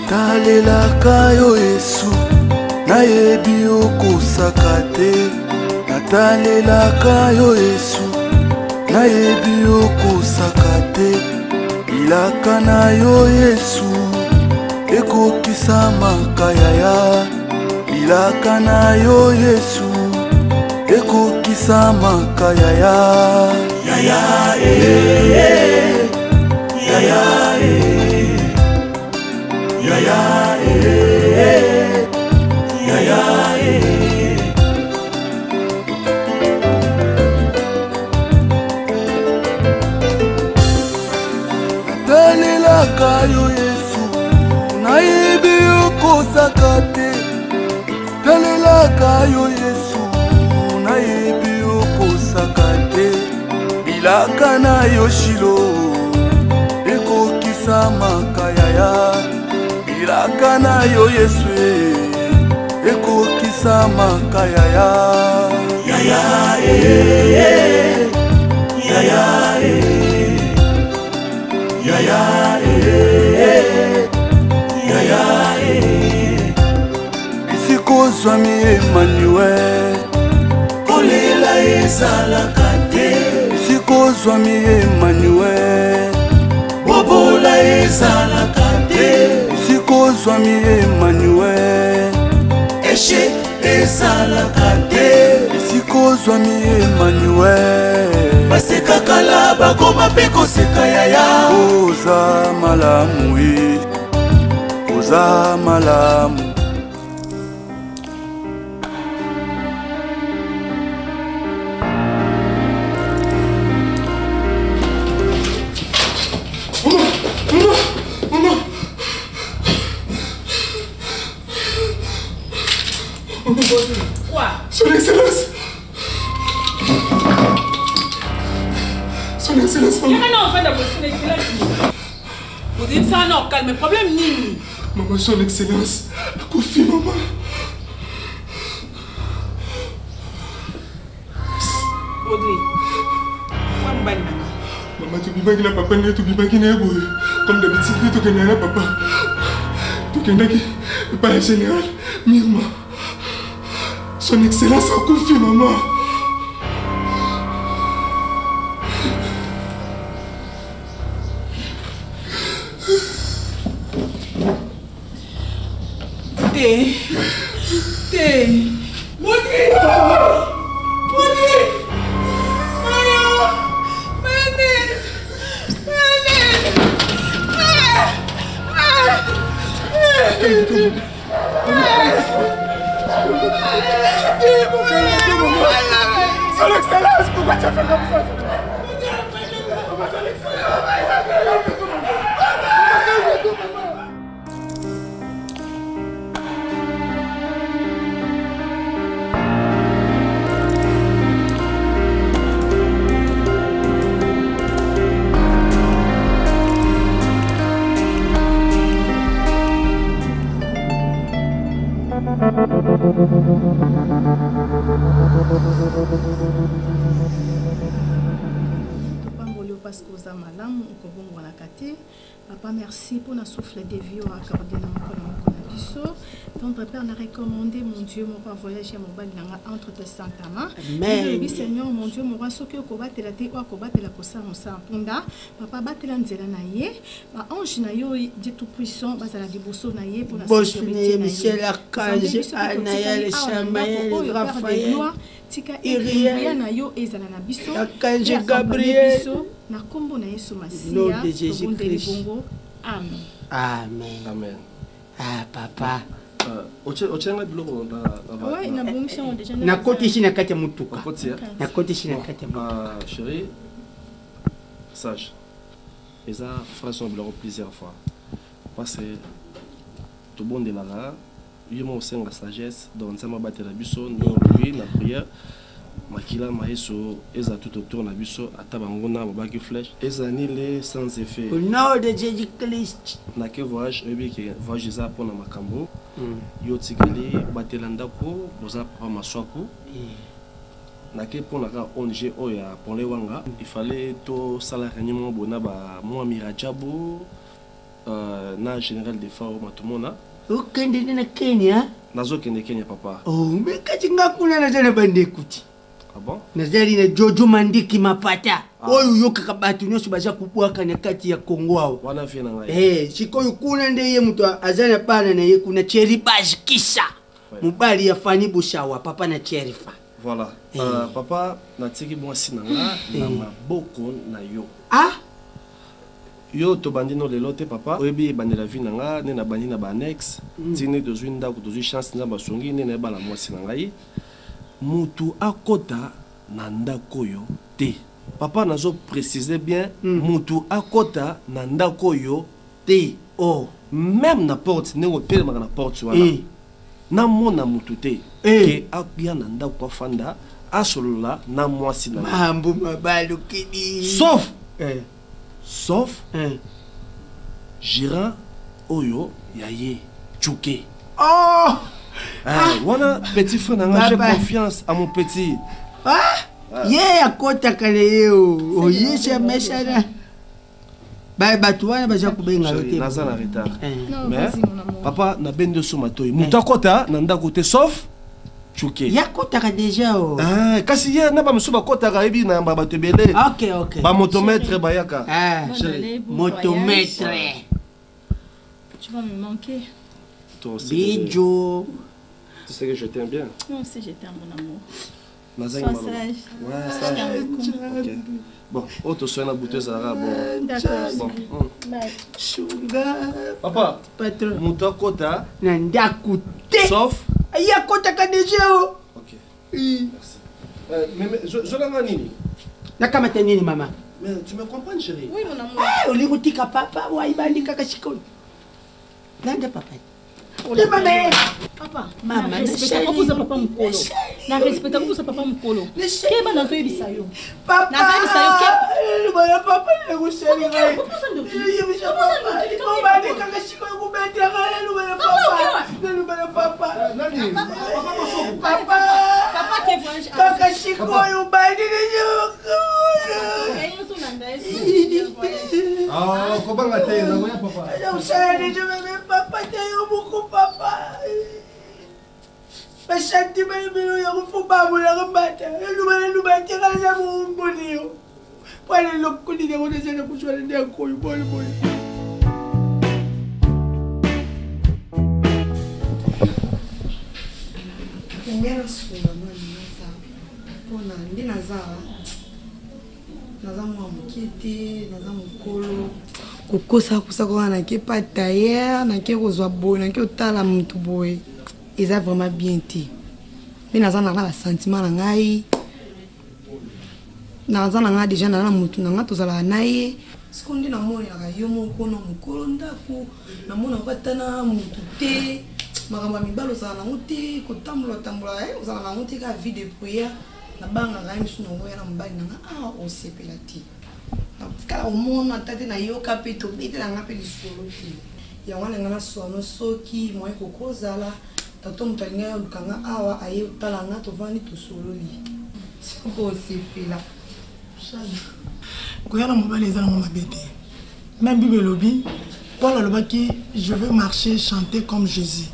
Natalelaka yo Yesu, nayebi okosaka te. Natalelaka yo Yesu, nayebi okosaka te. Bilaka na yo Yesu, ekokisa makayaya. Bilaka na yo Yesu, ekokisa makayaya. Yaya yaya yaya yaya Natalelaka yo Yesu, nayebi okosaka te. Natalelaka yo Yesu, nayebi okosaka te. Bilaka na yo Shilo, ekokisa makayaya. Bilaka na yo Yesu, ekokisa makayaya. Yaya yaya yaya yaya isikozwami Emmanuel, kolela ezalaka te. Isikozwami Emmanuel, bobola ezalaka te. Isikozwami Emmanuel, échec ezalaka te. Isikozwami Emmanuel, basekakala bakoma mpe koseka yaya. Oza malamu oza malamu. Quoi? Son Excellence! Son Excellence, maman! Il y a un enfant de Son Excellence. Vous dites ça, non, calme, problème nini? Maman, Son Excellence, confie, maman. Audrey, maman, tu bimaki na papa, tu bimaki na boy. Comme d'habitude, tu connais na papa. Tu connais qui? Pas le général, Mirma. Son Excellence a confié, maman. Maudit! Son Excellence, pourquoi tu as fait comme ça? Parce que vous avez malam, papa, merci pour le souffle de vie accordé dans mon Tendre Père n'a recommandé, mon Dieu, mon roi, voyager mon bal entre tes saintes mains. Amen. Seigneur, mon Dieu, mon roi, ce que combattre la terre, combattre la cosa, mon sang, punda, papa, battre l'anzela naïe, ange naïe, Dieu tout-puissant, basala di bosso naïe pour la sécurité. Michel Archange, Anaël, Chamaël, Raphaël, Tika Iriya na yo ezala na biso. Archange Gabriel. Na kombo na Yesu Masia. Nom de Jésus-Christ. Amen. Amen. Amen. Ah, papa. Ochenga biloko ouais, na bongisha déjà na koti shi na kati ya mutuka. Na koti shi na kati ya mutuka. Chérie, sage. Eza phrase on biloko plusieurs fois. Parce que tout bon de là, il y a mon senga sagesse donc ça m'a battu la biso non lui na prière. Makila maeso eza tout autour na biso atabangona babaki flèche ezani les sans effet. Au nom de Jésus-Christ. Na ke voyage ebi ke voyage za pona makambo. Yo tikali batelanda ko boza papa maswako. Na ke pona ka ONG oya pour les wanga il fallait to sala réunion bona ba moi Mirajabo na général de Fao Matumona. Okende na Kenya. Nazokende Kenya papa. Oh, mais kati ngakuna na tena bande kuti. Ah bon? Nazali na Jojo Mandiki Mapata. Oyo yoka batu nyoso baza kubwaka na kati ya Kongo wao. Wana vient ngai. Sikoyo kuna ndeye mtu azana pana na ye kuna Cherry Bajkisa. Mubali ya Fani Bushawa papa na Cherifa. Voilà. Papa natiki mwasi nanga na maboko na yo. Ah? Yo to bandino lelo te papa. Oyebi bandela vie nanga ne na bandina ba annexe. Tine dozwi ndako dozwi chance na basongi ne na bala mwasi nanga. Mutu akota na ndako yo te. Papa nazo préciser bien mutu akota na ndako yo te. Oh, même na porte ne hotel na porte wana. Na mona mutu te. Ke akya na ndako afanda asolola na mwasi na. mambo mabalu kidi. Sauf Gérard Oyo Yaye Tchouké. Oh! Voilà, petit frère, j'ai confiance à mon petit. Ye akota kale yo. Oye c'est méchant. Ba tuwana baza kubenga yote. Naza na retard. Non, Mais vas-y, mon amour. papa na bende somatoi. Mutakota na ndako sauf Tchouké. Ya kota ka déjà oh. Kasi ye na ba musuba kota ka ebi na ba batebele. OK. Ba motomètre bayaka. Motomètre. Tu vas me manquer. Toi aussi. Bijo. Tu sais que je t'aime bien. Moi aussi, je t'aime, mon amour. Sois sage. Ouais, sage. OK. Bon, auto soin na bouteuse ara bon. D'accord. Bon. Bye. Sugar. Papa, Patron. mutakota Na ndaku te. sauf Ya kota ka déjà oh. OK. Merci. Mais je l'ai nini. Nakamata nini mama? Mais tu me comprends chérie? Oui, mon amour. Ulikutika papa waibandika kashikoni. Nanda papa. Papa, Mama, na respecta kubuza papa mkolo. Na respecta kubuza papa mkolo. Keba na zoe bisayo. Papa. Na zoe bisayo ke. Bana papa le kushali ngai. Kubuza ndo. Yebisha papa. Ubandika kashikoni kubetya ngai lubana papa. Lubana papa. Nani? Papa. Papa ke voyage. Kaka shikoni ubandika joko. Ah, kobanga te na moya papa. Usali je me papa te yobuku papa. Bashanti bayibiru yokufuba bula ngambata. Lubana tika za mumbulio. Wale lokuli de kona sana kushwala ndia koyi bole. Ngera sula mwana nasa. Pona ndina zawa. Naza mwa mokete, naza mokolo. Kokosa kusaka wana ke pa tailleur, na ke kozwa boye, na ke otala mutu boye. Eza vraiment bien te. Mais naza na ba sentiment na ngai. Naza na ngai déjà na mutu na ngai tozala na ye. Sikondi na moni na yo moko na mokolo ndako. Na mona batana mutu te. Makambo mibalo za na muti kotambola ozala na muti ka vie de prière. Na banga ngai misu na ngoya na mbali na nga osepela ti kala omona tate na yoka pe to bete na nga pe lisolo ti ya wana nga na sono soki moye kokozala tato mutali nga lukanga awa aye tala nga tovandi tosololi siko osepela koya na mobali eza nango mabe te même bible elobi Paul alobaki je veux marcher chanter comme Jésus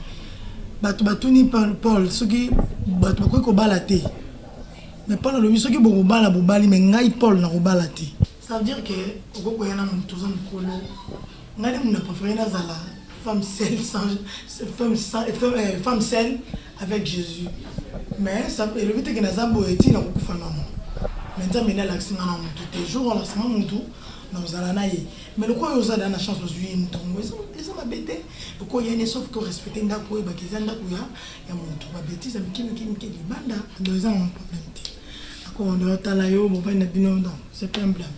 bato batuni Paul soki bato bakoki kobala te. Mais Paul le biso ki bokobala bobali mais ngai Paul na kobala te. Ça veut dire que okoko yana na mtozo mkolo. Ngai muna préféré na zala femme seule avec Jésus. Mais ça le but que na zambo eti na kufa nano. Maintenant mena l'accent na mutu te jour la sama mutu na zala na ye. Mais le quoi oza na chance ozui ntongo ça m'a bêté. Pourquoi il y a sauf que respecter ndako e bakiza ndako ya mutu ba bêtise mkimi banda. Donc ça un problème. Quand on tala yo bon pas na bino non c'est pas un problème.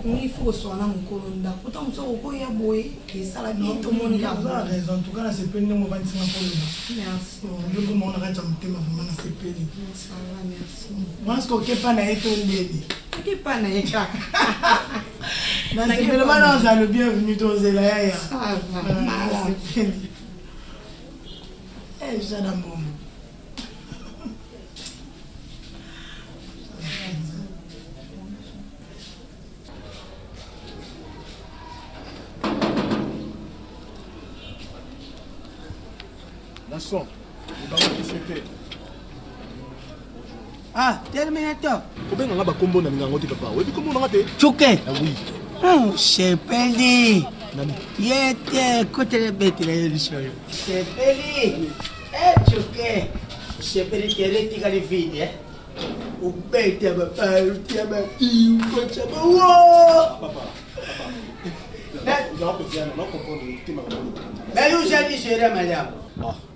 Il faut soit na mokolo ndako pourtant so ko ya boye et ça la bien tout le monde a raison en tout cas c'est pas nous va dire pour le merci je vous mon arrête en thème vraiment c'est pas ça va merci moi ce que pas na eto ndedi que pas na eka na c'est vraiment dans le bienvenu dans la ya ça va eh j'adore bon. Nasson, le baron qui c'était. Ah, Terminator. Comment on a combo na ngango te papa? Oui, comment on a raté? Choqué. Ah oui. Oh, Chepeli. Nani. Yete, côté le bête, il est riche. Chepeli. Eh, choqué. Chepeli, tu es réticule de vide, hein? Ou bête, papa, tu as ma fille, ou quoi, tu as ma wow. Papa. Mais où j'ai géré, madame?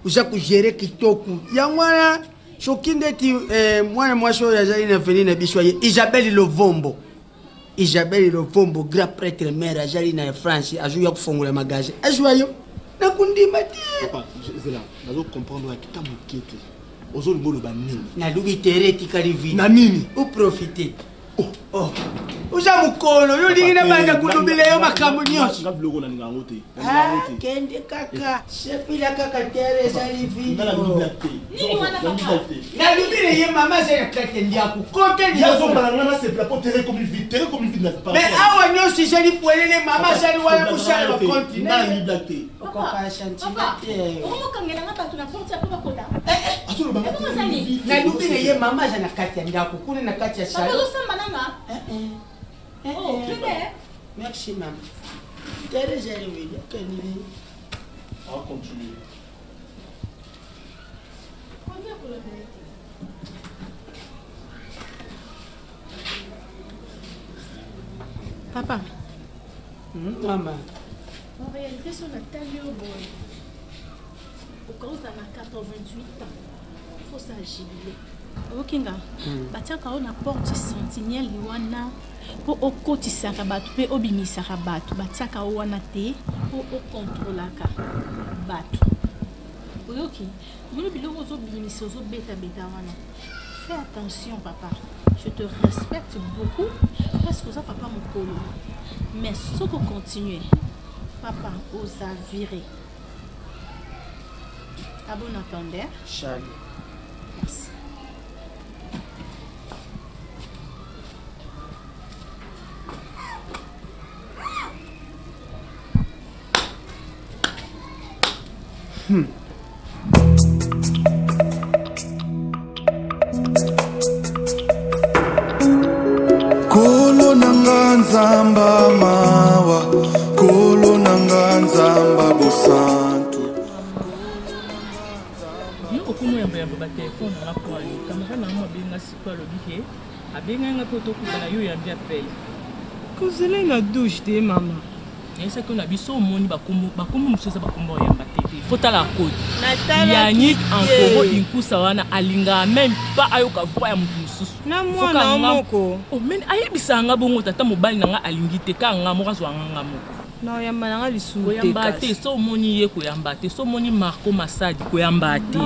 Où j'ai géré Kitoku? Yamwana, Chokindeti, moi, je suis venu à Isabelle Lovombo. Isabelle Lovombo, grand prêtre mère, j'ai en France, a joué au fond de magasin. A joué, nakundi mati. Papa, Zela, je dois comprendre que tu as moqué. Ozo le mot le banni. Na lubi teretika livi. Na nini? Ou profiter. Oh. Uja mukolo, yo lingina banga kulubile yo makambo nyonso. Ngab logo na ngango te. Ah, kende kaka. Sepila kaka Teresa livi. Na liberté. Nini wana papa? Na lubile ye mama zela kaka ndiaku. Kote Il y a son balangana c'est pour terre comme vite n'a pas. Mais awa nyonso jeli poelele mama zeli wana kushala ba continue. Na liberté. Papa shanti. Papa, on kangela nga bato na porte ya papa kota. Azo le banga. Na lubile ye mama zela kati ya ndiaku kule na kati ya Papa shala. osamba nanga. Oh, bébé. Merci maman. Teresa livi, kenili. On va continuer. Papa. Maman. En réalité, sur la taille au boy. Au cas où ça a 88 ans, il faut s'agir. Okinga, batiaka o na porte sentinelle wana po okotisaka bato pe obimisaka bato batiaka o wana te po okontrolaka bato. Oyoki, bino biloko ozobimisa ozobeta wana. Fais attention papa, je te respecte beaucoup parce que oza papa mokolo. Mais si tu continues, papa osa virer. À bon entendeur. Charlie. Merci. Kolo nanga nzamba mawa, kolo nanga nzamba bosantu. Yo okumu yamba ba telefone na kwa ni kamera na mo benga sikwa lobike abenga nga poto kutana yo yamba appel kozela na douche te mama esa ko na biso moni bakumu musoza bakumba yamba te fota la code Yannick encore inkusa wana alinga même pas ayoka voix ya mutu mususu na mwana moko o men ayebisa nga bongo tata mobali nanga alingi te ka nga mo kazo nga moko na yamba nanga lisu te yamba te so moni ye ko yamba te so moni Marco Masadi ko yamba te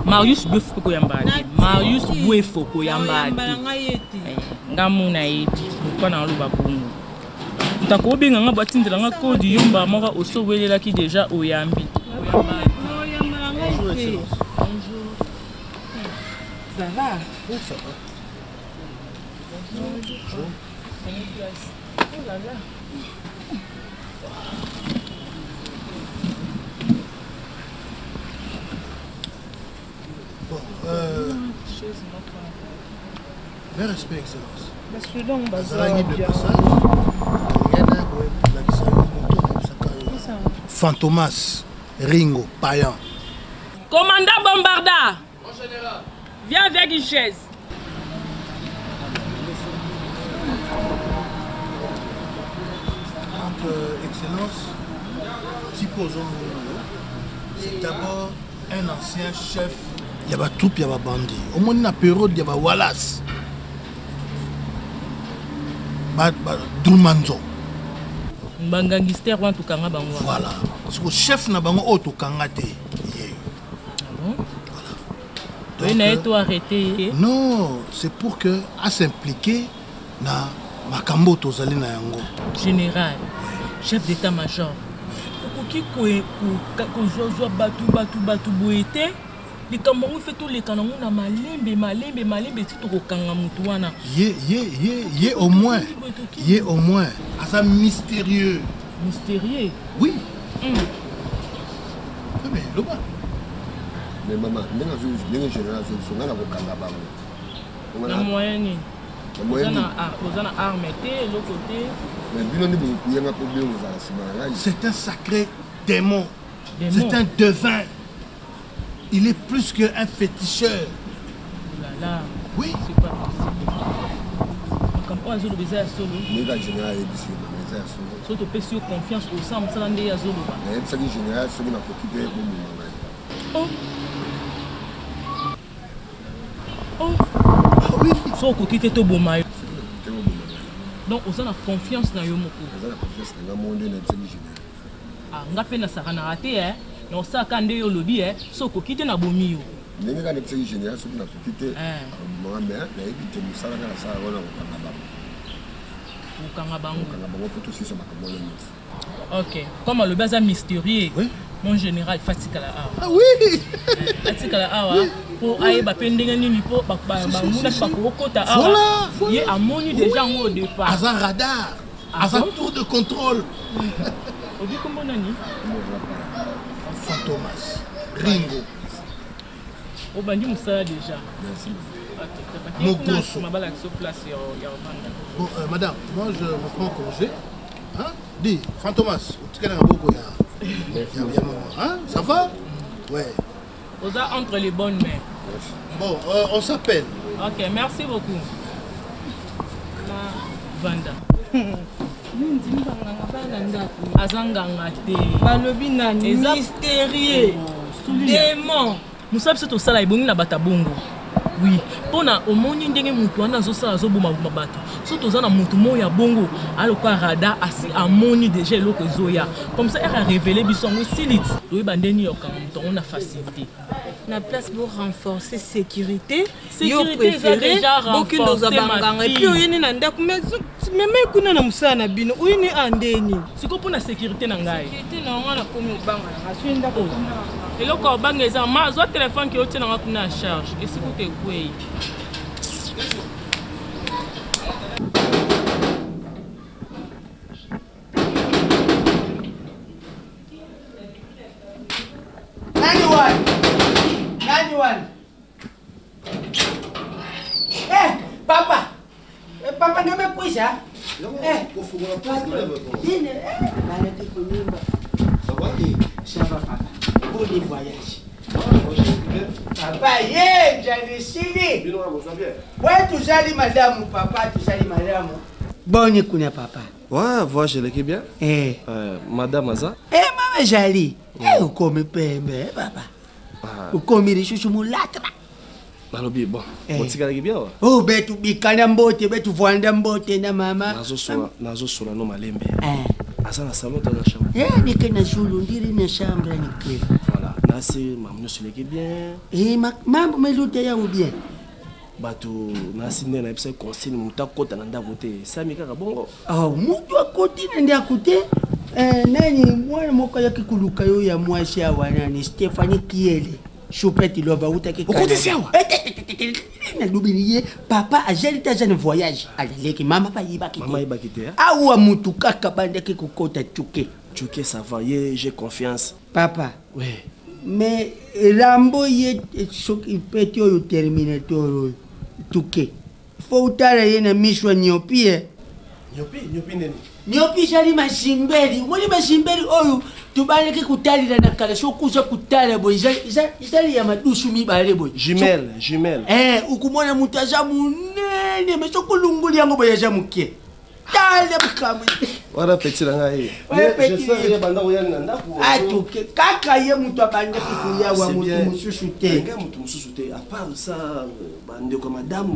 Marius Buef ko yamba te Marius Buef ko yamba te ngamu na yedi ko na loba bongo tako benga nga batindela nga kodi yomba moko oso welela ki déjà oyambi oyamba nga bonjour ça va oui ça va bonjour oh là là Bon, mes respects, Excellence. Fantomas, Ringo, Payan. Commandant Bombarda. Mon général. Viens avec une chaise. Donc, Excellence, Tipo c'est d'abord un ancien chef. Il y a des troupes, il y a des bandits. Au moins, dans la période, il y a des Wallace. Drumanzo. Mbangangistère wan tukanga bango. Voilà. Parce que le chef na bango o tukanga te. Oui, n'a été arrêté. Non, c'est pour que à s'impliquer na makambo tozali na yango. Général, chef d'état-major. Okoki ko zo batu boete. Les Camerounais fait tous les canons na malembe si to kanga mutu wana. Yé au moins. Ah ça mystérieux. Mystérieux. Oui. Mais loba. Mais maman, n'est général sur la bocanga. La moyenne. Posana arme et l'autre côté. C'est un sacré démon. C'est un devin. Il est plus qu'un féticheur. Là. Oui. C'est pas possible. Comme on a zolo baiser à solo. Surtout pécio confiance au sein de Salandé à Zolo. Oh. Oui. So ko kite to bomayo. Donc on a confiance dans Yomoko. Ah, nga pe na saka na raté non ça quand nde yo lobi so ko kite na bomi yo. Ndenge ka nepesi général so na ko kite. Mo mais na ebite musala na sala wana ko kanga bango. Kanga bango. Kanga bango pour tout ça makambo le. OK, comme le bazar mystérieux. Oui. Mon général Fatikala Awa. Ah oui. Fatikala Awa pour aye ba pendenga nini po ba muna ba ko kota awa. Yé amoni déjà au départ. Azan radar. Azan tour de contrôle. Obi kombo nani? Fantomas. Ringo. O bandi musala déjà. Merci. OK. Mon grosso. Ma balak sur place Bon, madame, moi je reprends congé. Hein? Dis, Fantomas, tu connais un beau quoi? Hein? Ça va? Ouais. Vous êtes entre les bonnes mains. Bon, on s'appelle. OK, merci beaucoup. Vanda. Azanganga te. Balobi na mystérieux. Démon. Musabi c'est au sala ibongi na batabongo. Oui, pona omoni ndenge mutu wana zo sala zo boma bato. Surtout za na mutu moya bongo aloka rada asi amoni déjà eloko ezoya. Comme ça elle a révélé bisongo silit. Oui bandeni yoka mutu on a facilité. Na place pour renforcer sécurité. Sécurité déjà renforcer ma et puis oyeni na ndako mais même kuna na musala na bino oyeni andeni. Siko pona sécurité na ngai. Sécurité na ngana komi banga na swenda ko. Et le corps bang les armes, soit téléphone qui est au na charge. Et si vous êtes quoi? Nani Eh, papa. Papa ndio umekwisha? Kufungua pasta. Dine, bana tukunyumba. Ça va papa. Bon voyage. Papa, j'allais chili. Ouais, tu sali madame, papa, tu sali madame. Bonne kuna papa. Ouais, vois, je l'ai bien. Madame Aza. Maman Jali. Uko mipembe, papa. Uko mirishushi mulatra. Nalobi bon. Motika laki bien. Oh, betu bikana mbote, betu voanda mbote na mama. Nazo sura no malembe. Asa na salon dans la chambre. Nike na julu ndiri na chambre nike. Voilà, nasi mamno sileki bien. Mambo melute ya bien. Bato nasi nde na epse consigne muta kota na ndako te. Sami kaka bongo. Oh, mutu akoti na ndako te. Nani mwana moko ya kikuluka yo ya mwasi awa nani Stephanie Kiele. Choupette lova utaki. Okote siawa. Na lubiniye papa ajali ta jeune voyage. Aleleki mama pa yibaki. Mama yibaki te. Awa mutu kaka bande ki kokota tuke. Tuke ça va, j'ai confiance. Papa. Oui. Mais Rambo ye petit oyo Terminator tuke. Faut utara ye na mishwa nyopi Nyopi neni. Nyopi jali mashimbeli. Mwani mashimbeli oyo tubaleke kutalira na kala shokuja kutala boy. Jali ya madushu mibale boy. Jumelle. Ukumona mutaja munene meshokulunguli yango boy ya mukie. Tale bukamu. Wala petit la ngai. Je sais banda oyani na ndako. Atuke kaka ye mutu abande kukuya wa mutu mususu te. Nga mutu mususu te. À part ça bande ko madame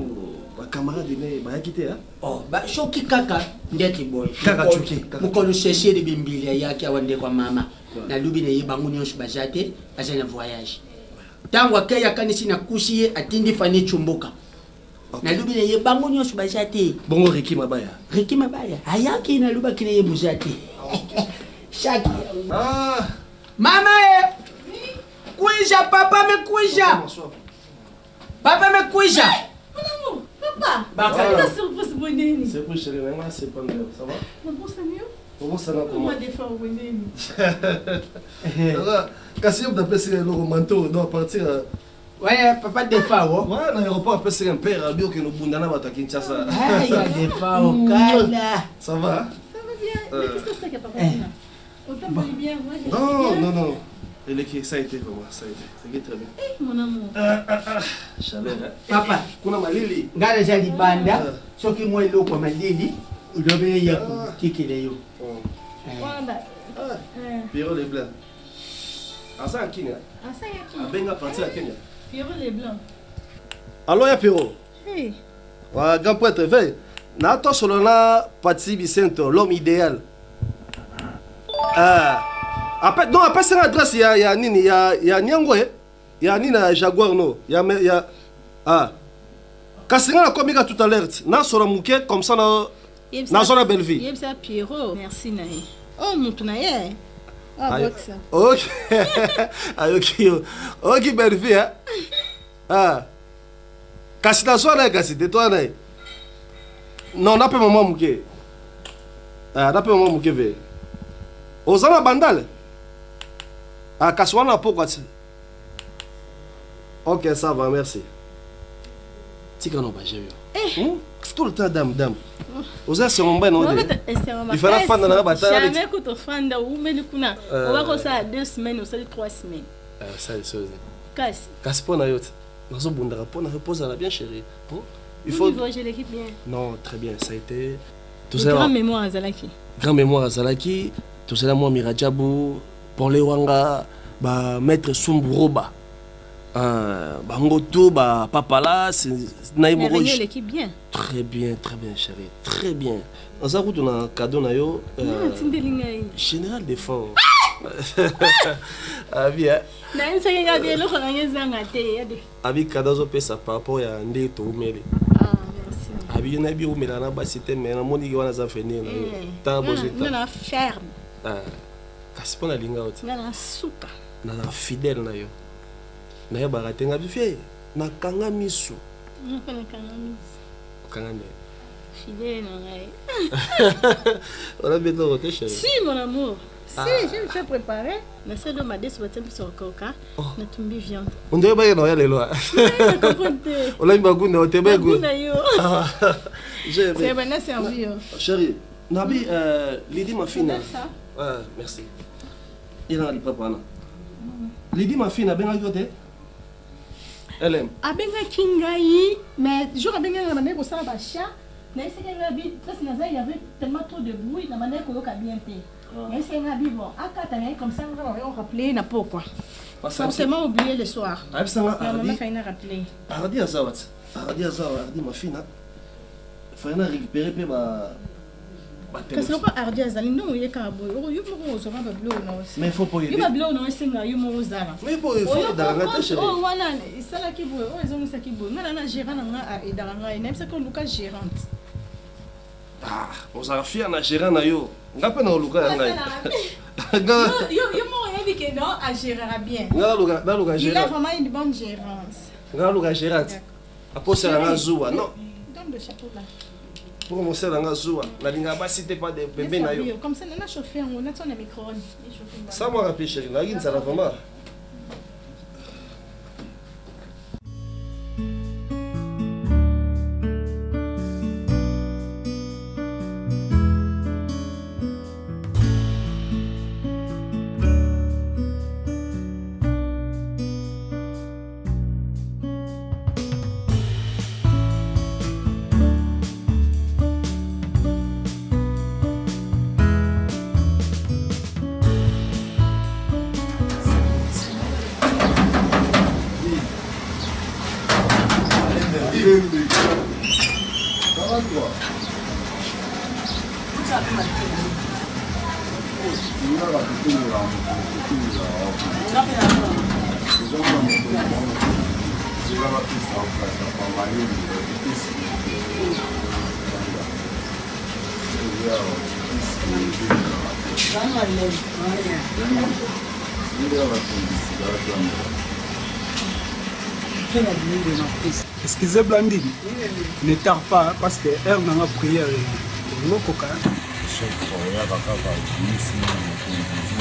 ba camarade ne ba yakite ha. Oh, ba shoki kaka ndeti boy. Kaka chuki. Mukolo chercher de bimbili yake awande kwa mama. Na lubi ne yibangu nyoshu bajate azana voyage. Tangu akaya kanisi na kusiye atindi fani chumbuka. Na lubi ne yibangu nyoshu bajate. Bongo Riki Mabaya. Riki Mabaya. Ayaki na luba kine yebujate. Shaki. Mama kuisha papa mekuisha. Papa mekuisha. Papa, c'est la surprise bonne. C'est pour chérie, c'est pas mieux, ça va? Non, bon, c'est mieux. Comment ça va? Comment des fois, oui. Kasi on appelle le manteau doit partir. Ouais, papa des fois, ouais, dans l'aéroport appelle c'est un père bio que nous bundana va Kinshasa. Ah, il y a des fois au Kala. Ça va? Ça va bien. Qu'est-ce que c'est que papa? Autant va bien, moi. Non, non, non. Ça a été vraiment, ça a été. Ça a été très bien. Eh, mon amour. Chaleur, hein? Papa, kuna malili. Ngala jali banda. Soki moi loko malili. Udobe ya kikile yo. Wanda. Pierrot les blancs. Asa à Kenya. Asa ya Kenya. Abenga partir à Kenya. Pierrot les blancs. Alors ya Pierrot. Hey. Wa grand prêtre veille. Na to solona Patsy Vicento, l'homme idéal. Après non après c'est l'adresse ya nini ya Nyango ya nina Jaguar no. Ya Kasinga na komika tout à l'heure. Na sora muke comme ça na zona belle vie. Yebsa Pierrot. Merci nae. Oh mutu nae. Ah boxa. OK. OK belle vie hein. Kasi na zona kasi de toi nae. Non, n'a pas maman muke. N'a pas maman muke ve. Ozana bandal. Kaswana pourquoi tu? OK, ça va, merci. Tika no ba j'ai eu. Tout le temps dame. Oza c'est mon ben non. Il faut la fin dans la bataille. Jamais que tu fanda ou mais kuna. On va comme ça 2 semaines ou ça 3 semaines. Ça c'est chose. Kasi pour na yote. Nazo bundara pour na repose la bien chérie. Il faut voyager l'équipe bien. Non, très bien, ça a été tout ça. Grand mémoire à Zalaki. Grand mémoire à Zalaki. Tout ça moi Mirajabu, Paul Wanga, ba maître Sumburoba. Bangoto, ba Papala, c'est Naïmoro. L'équipe bien. Très bien chérie, très bien. On a route un cadeau na yo. Général défense. Abi hein. Na nsa nga bien lo khona ngezanga te. Abi cadeau pesa par rapport ya ndé to umele. Abi na bi umela na ba système mais na moni wana za venir na yo. Ta bozeta. Na ferme. Kasi pona linga oti. Na suka. Na fidèle na yo. Na ya baratenga bifie. Na kanga misu. Na kanga misu. Kanga me. Fidèle na ngai. On a besoin de chérie. Si mon amour. Si, je me suis préparé. Na c'est de ma descente sur coca. Na tumbi viande. On devait pas y aller les lois. On a une bagoune au Tébé. C'est bien servi. Chérie, Nabi, Lydie ma fille. Merci. Il a dit papa. Lydie ma fille, n'a bien regardé. Elle aime. Abenga kingai, mais je rabenga la manière pour ça bacha. Mais c'est qu'il y avait tellement trop de bruit, la manière qu'on a bien fait. Mais c'est un habit bon. À 4 ans, comme ça, on va rappeler n'a pourquoi. Forcément oublié le soir. Maman fait une rappeler. Ardi Azawat. Ardi ma fille. Il faut récupérer ma. Parce que pas Ardi Azali, non, il y a qu'un bout. Il y a mais il faut pas y aller. Il y a un bleu, il y a un mais il faut dans la tête. Oh, voilà, c'est là qui boit. Ils ont ça qui boit. Mais là, gérant et dans la même c'est qu'on Lucas gérante. On s'en fier na gérant na yo. Ngapa na Lucas na. Yo mon dit que non, à gérer bien. Na Lucas gérant. Il a vraiment une bonne gérance. Na Lucas gérant. Après c'est la zoua, non. Donne le chapeau là. Pour commencer la zoua, la linga pas cité pas de bébé na yo. Comme ça on a chauffé, on a son micro-ondes. Ça moi rappelle chérie, la guine ça la vraiment. Excusez Blandine, ne tarde pas parce que heure n'a pas prière. chef oyaka kaka misi mokonzi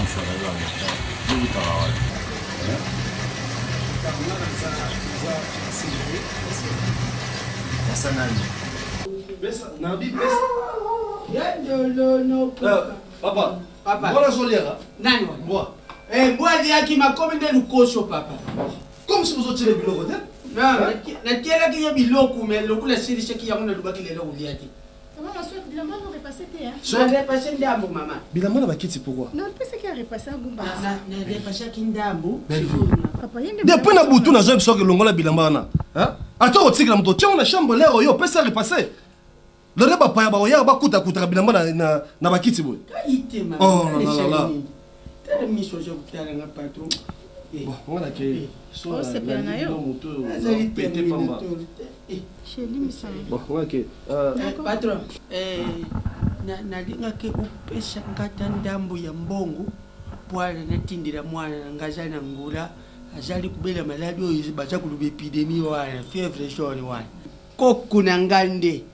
Papa, voilà Joliera. Nani wa? Moi. Moi qui m'a commandé le cocho, papa. Comme si vous avez tiré le biloko, hein? Non, la tierra qui a biloko, mais le coup la série qui a mon qui est là où il y a dit. Maman, la soeur, Bilamana a repassé, hein? Je vais repasser d'ambo, maman. Bilamana va quitter pourquoi? Non, je pense qu'il a repassé à Gumba. Je vais repasser d'ambo. Papa, il y a une depuis na butu na zo biso ke longola Bilamana. Hein? Attends, on tigre moto, tiens, on a chambre là, yo, peut ça repasser. Le reba pa ba oya ba kuta kuta Bilamana na ba kiti boy. Kaite, maman. Oh là là. T'as mis sur le terrain à patron. Bon, on a que oh, c'est bien là, yo. Chez lui, mais ça. Bon, on a que patron, nalingake upesa ngata ndambo ya mbongo bwana natindira mwana ngazana ngula azali kubela maladi oyo baza kuluba epidemie wana fièvre jaune wana kokuna ngande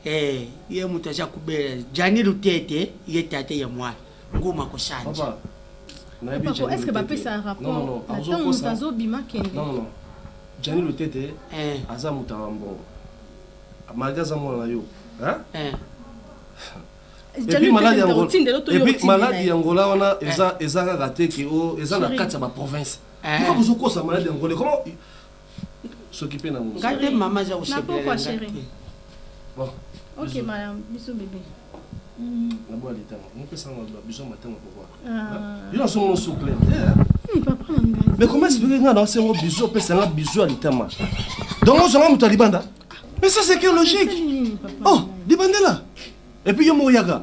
ye mutu aza kubela jani lutete ye tate ya mwana nguma kosanja. Papa, est-ce que Bapé ça a un rapport? Non, non. Jani Lutete, Aza Moutarambon. Magaza Monayo. Hein? Et puis maladie Angola, on a Eza raté qui est la carte de ma province. Pourquoi vous avez ça maladie Angola? Comment s'occuper d'un mot? Regardez maman, j'ai aussi pourquoi chérie? Bon. Ok, madame, bisous bébé. La boîte est on peut s'en besoin matin pourquoi? Il a son souple. Mais comment expliquer que dans ces mots bisous, peut s'en bisous à l'itama? Donc on s'en va Talibanda. Mais ça c'est que logique. Oh, Libanda là. Et puis Yomo Yaga.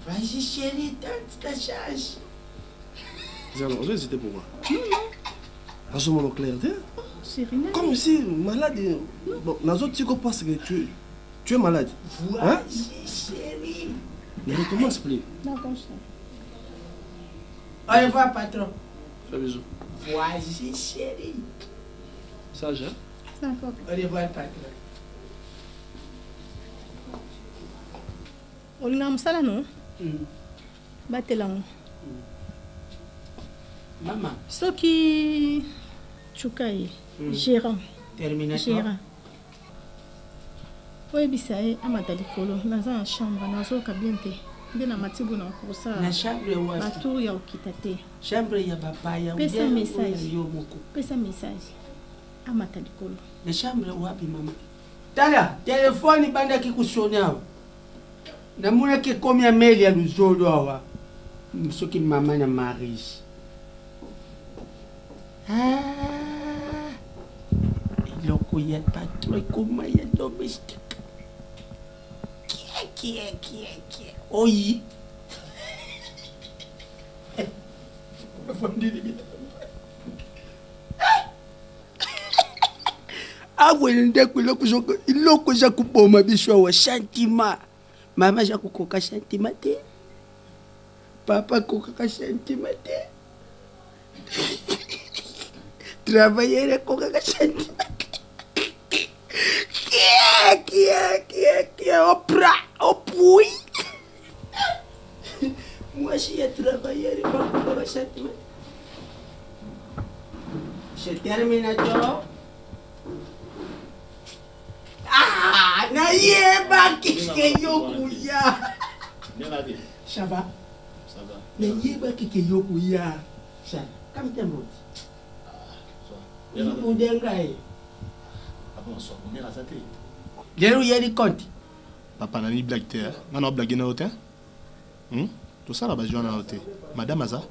Vas-y chérie, tente ta charge. On va hésiter pourquoi? Non. Dans ce moment clair, comme si malade. Bon, dans autres tu parce que tu es malade. Hein? Chérie. Mais recommence, plus. D'accord, au revoir, patron. Fais bisous. Voici, chérie. Sage, hein? D'accord. Au revoir, patron. On a un salon, non? Batelang. Maman. Ce qui. Choukaï. Gérant. Terminateur. Gérant. Oui, bisaï, amadali kolo. Naza en chambre, nazo kabiente. Bien amatibu na kosa. Na chambre wa. Batour ya okitate. Chambre ya papa ya. Pesa message. Pesa message. Amatali kolo. Na chambre wapi mama? Tala, telefoni banda kikushonya. Namuna ke komi ya mail ya luzolo awa. Msoki mama na Maris. Iloko ya patron kuma ya domestique. Qui est. Oui. Awende kuloko iloko za kuboma biswa wa sentiment. Mama za kukoka sentiment te. Papa koka sentiment te. Travailler koka sentiment. Qui est au bras, au pouille. Moi, j'ai travaillé pour le sentiment. Je termine tout. Ah, naïeba qui est yokuya. Ça va? Ça va. Naïeba qui est yokuya. Ça, comme t'es mort. Il faut dégager. Gero yeri compte. Papa nani blague te. Ngana blague na hotel. Tout ça la base na hotel. Madame Aza.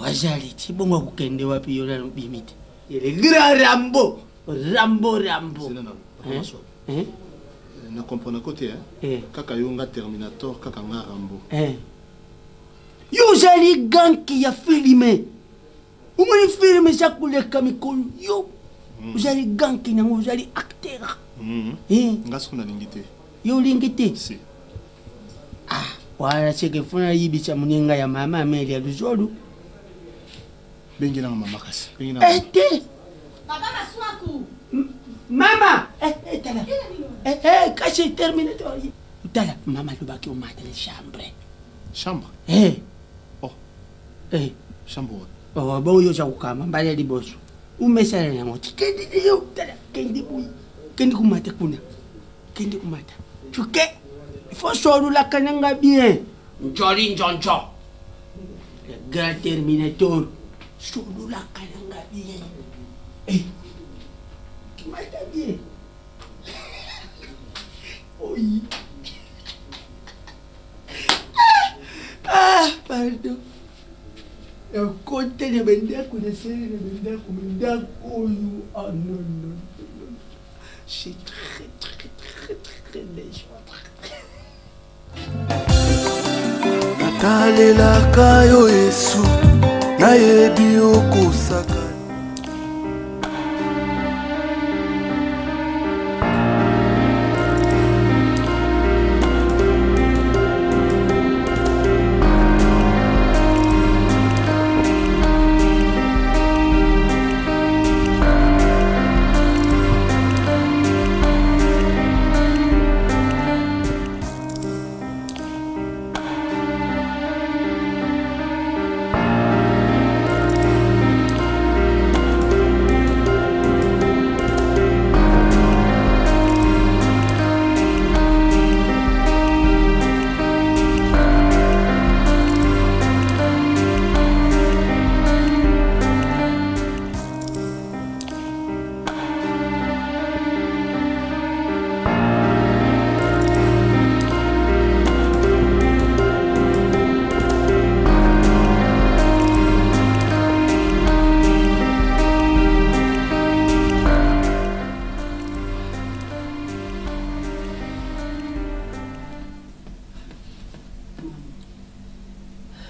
Wajali ti bongo kukende wapi yona bimite. Ele grand Rambo. Rambo. Na comprendre côté kaka yonga Terminator kaka nga Rambo. Yo jali ganki ya filme. Umani filme za kuleka mikolo yo. Jali ganki na jali acteur. Ngasko na lingite. Yo lingite. Si. Wala cheke funa yibicha muninga ya mama Amelia Luzolo. Bengi na mama kasi. Bengi na. Papa maswaku. Mama, tala. Kashi terminator. Tala, maman, le bac au matin, les chambres. Chambre? Eh. Oh. Eh. Chambre. Oh, bon, yo, j'avoue, quand même, balai de boss. Ou me sert à moi. Kendi, yo, tala, kendi, oui. Kendi, kumata, kuna. Kendi, kumata. Tu sais, il faut sortir la cananga bien. Njori, njonjo. Le grand Terminator. Sortir la cananga bien. Eh. Kumata bien. Oui. Ah, pardon. Le côté de Bendako, de série de Bendako, oh non, non. C'est très léger. Natalelaka yo Yesu, nayebi okosaka.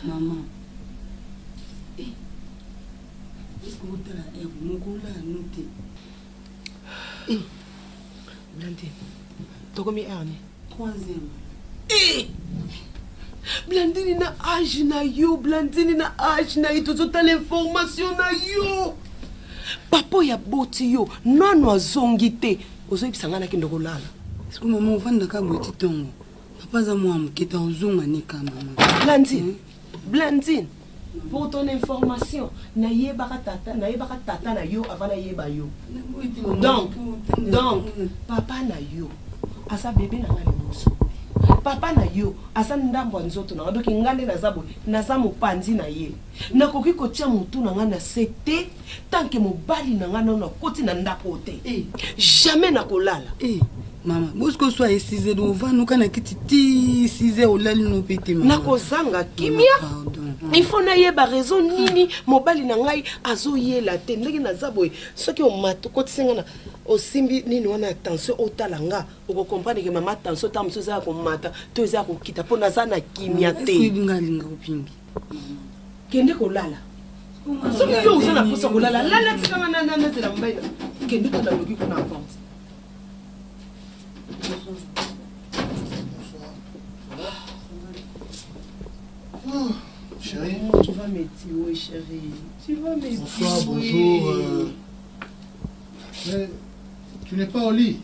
Maman. Est-ce que vous avez un mogola à noter? Blandine, tu as combien d'années? 3e. Blandine na âge na yo, Blandine na âge na yo, tu as l'information na yo. Papa ya boti yo, non azongi te. Ozoyi bisanga na kendo kolala. Est-ce que maman vanda ka boti tongo? Papa za moi mketa ozonga ni kama maman. Blandine, Blandine. Pour ton information, na yebaka tata na yo avant na yeba yo. Donc, papa na yo, asa bébé na ngale moso. Papa na yo, asa ndambo nzoto na doki ngale na zabo, na za mopanzi na ye. Na koki kotia mutu na ngana sete, tant que mobali na ngana na koti na ndako te. Jamais na kolala. Maman, bosko soit 6h de vanu kana kiti 6h olali no pete maman. Na kozanga kimia. Il faut na yeba raison nini mobali na ngai azoyela te ndenge na zaboy soki o mato kotisenga na osimbi nini wana attention otalanga oko comprendre que mama attention tam so za ko mata to za ko kita pona za na kimia te. Ngalinga opingi. Kende ko lala. Soki yo uzana posa ko lala lala tikanga na tela mbaina. Kende ko taloki ko na porte. Oh, chérie. Tu vas m'étirer, chérie. Tu vas m'étirer. Bonsoir, bonjour. Mais tu n'es pas au lit.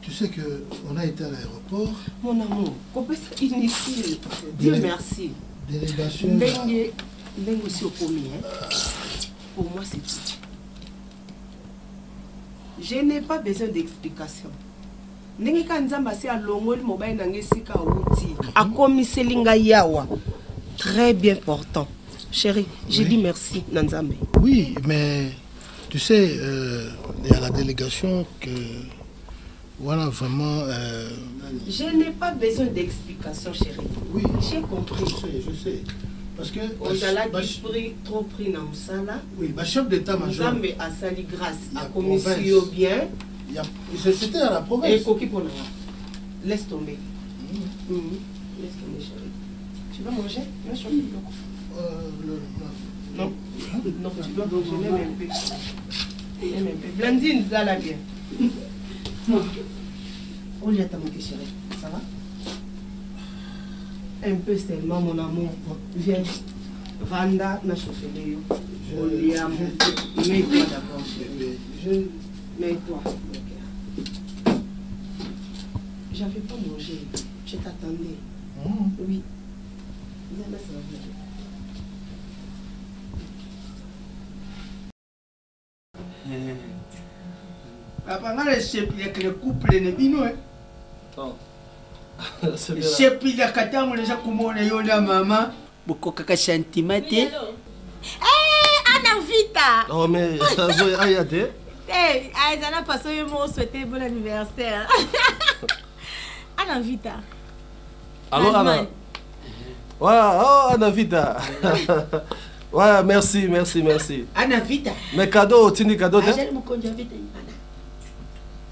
Tu sais qu'on a été à l'aéroport. Mon amour, pourquoi c'est inutile? Dieu merci. Délégation. Bengue aussi au premier. Pour moi, c'est tout. Je n'ai pas besoin d'explication. Ndenge ka nzamba si alongoli mobile nange sika outi akomiselinga yawa. Très bien portant. Chérie, j'ai dit merci Nanzambe. Oui, mais tu sais, il y a la délégation que voilà vraiment. Je n'ai pas besoin d'explication, chérie. Oui, j'ai compris. Je sais. Parce que Ozala trop pris dans ça. Oui, ma chef d'état-major. Nzambe a sali grâce à commission bien. C'était à la province. Et Koki pour laisse tomber. Laisse tomber, chérie. Tu vas manger? Non. Non, tu dois manger même un peu. Même un peu. Blandine, ça là bien. On lui a tamouké, chérie. Ça va? Un peu seulement, mon amour. Viens. Vanda n'a chauffé mets-toi d'abord, chérie. Mets-toi. J'avais pas mangé. Je t'attendais. Oui. Viens là, ça va venir. Papa, on a le couple de Bino. Non. C'est puis la cata, on les a commandé à maman. Beaucoup de sentiments. Eh, Anna Vita! Oh, mais ça va y aller. Eh, Aïzana Passo, je m'en souhaité bon anniversaire. Anna Vita. Alors, Anna. Ouais, oh, Anna Vita. Ouais, merci. Anna Vita. Mais cadeau, tu dis cadeau, hein?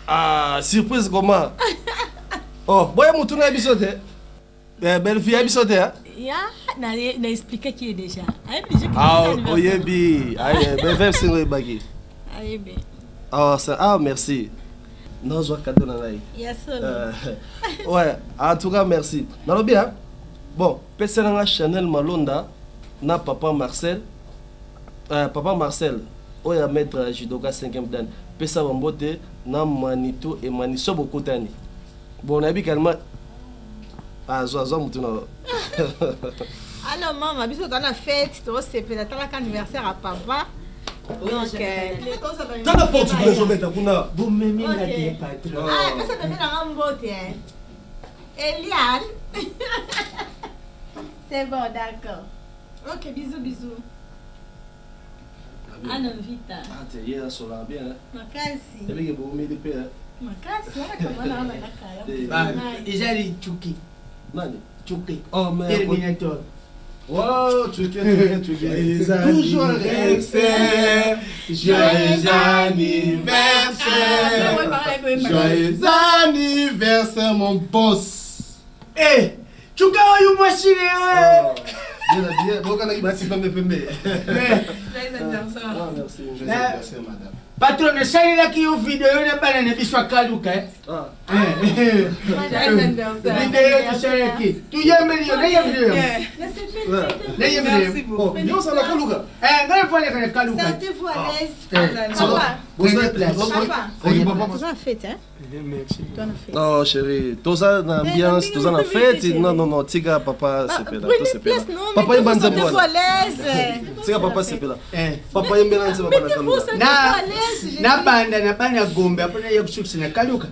Ah, surprise comment? Oh, boy, mon tour à bisoter. Belle fille à bisoter, hein? Ya, n'a expliqué qui est déjà. Ah, oyebi. Aïe, belle c'est le bagui. Aïe, bien. Ah, merci. Non, je vois cadeau dans l'aïe. Yes, ouais, en tout cas, merci. Non, bien. Bon, personne Chanel Malonda, na papa Marcel. Papa Marcel, oya maître judoka 5e dan. Pesa Bambote, na Manito et Maniso Bokotani. Bon, on a vu calmement. Ah, Zozo Moutuna. Alors, maman, bisous, on a fête. C'est peut-être un anniversaire à papa. Donc, dans la porte, vous les mettez à Kuna. Vous m'aimez la vie, patron. Ah, mais ça te met dans un beauté. Eliane. C'est bon, d'accord. Ok, bisous. Anna Vita. Ah, t'es hier sur la bien, hein? Makasi. Et bien, vous mettez des hein? Makasi, on a comment on a la Ils allaient Tchouki. Nani? Tchouki. Oh, mais. Terminator. Wow, tu es. Toujours anniversaire. Joyeux anniversaire, mon boss. Eh, Tchouka, you machine. Bien, bon, quand on a dit, c'est pas mes pembés. Merci, madame. Patron, ne savez pas qu'il y a une vidéo de banane qui soit caduque. Vidéo de Chériki. Tu y as mis, Merci beaucoup. Non, ça va caluca. Regarde-moi les caluca. Sentez-vous à l'aise. Papa. Vous en faites, hein? Merci. Non, chérie, tout ça dans l'ambiance, tout ça dans la fête. Non, Tiga, papa, c'est pas là. Papa, il va sentez-vous à l'aise. Tiga, papa, c'est pas là. Papa, il va sentez-vous à l'aise. Na bana gombe apana ya kusuksi na kaluka.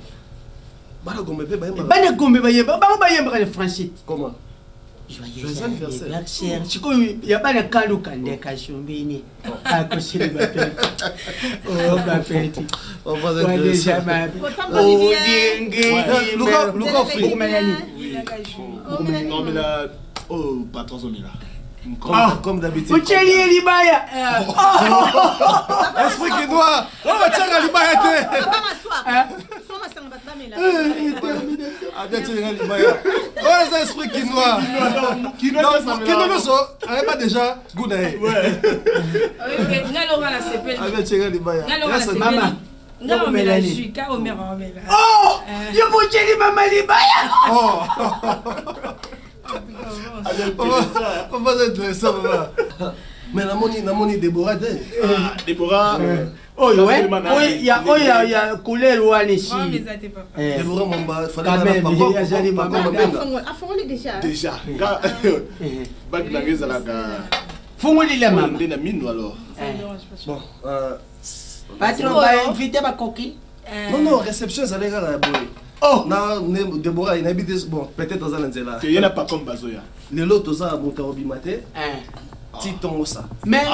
Bana gombe pe bayemba. Bana gombe bayemba. Ba bayemba ka Francais. Comment? Joyeux anniversaire. Chiko ya bana kaluka ndeka shumbini. Ako célibataire. Oh ba petit. On va dire Luka free. Non mais là, oh patron Zomila. Comme d'habitude. Ucheli libaya. Esprit qui doit. On va tirer libaya te. Papa m'asseoir. Soma sanga batbamela. Tirer libaya. Oh, c'est esprit qui doit. Qui doit so. Elle pas déjà goudaé. Ouais. OK, ngalo ngala sepel. Avec tirer libaya. Maman. Ngalo mela juka o mera mela. Oh! Yo ucheli mama libaya. Oh. On va se dresser, maman. Mais la monnaie Déborah, Déborah. Oh, ouais. Il y a couleur ou ici. Déborah, mon bas, fallait déjà. Déjà. Bac la guise à la gare. Fongoli la maman. On est mine alors. Bon, patron va inviter ma coquille. Non, réception, ça les gars là, boy. Oh, non, Déborah, il habite bon, peut-être dans un endroit là. Il y en a pas comme Bazoya. Le lot, tout ça, mon carobi maté. Titon, ça. Mais,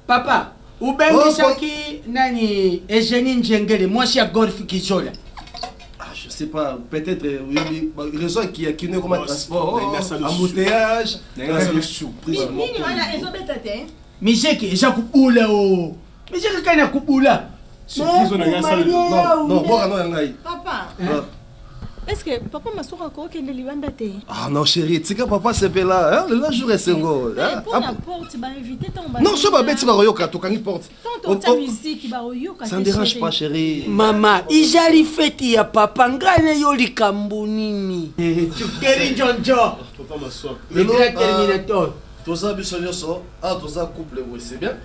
papa, ou bien Mishaki, Nani, Eugénie Njengele, moi, je suis à Golf Kizola. Je sais pas, peut-être, oui, raison qui a qui ne comme transport, embouteillage, surprise. Mishaki, j'ai coupé oh. Mishaki, quand il a coupé là. Surprise, on a gagné. Non, papa. Est-ce que papa m'a souri encore qu'il est libanda te? Ah non chérie, tu sais que papa c'est là, hein, le jour est single. Pour la porte, tu vas inviter ton non, je vais mettre ma royoka, tu quand porte. Ta musique, va royoka. Ça ne dérange pas chérie. Maman, ijali feti ya papa ngane yo likambunini. Tu keri jonjo. Papa m'a souri. Le Terminator. Tout ça bisogno so, tout ça couple oui, c'est bien.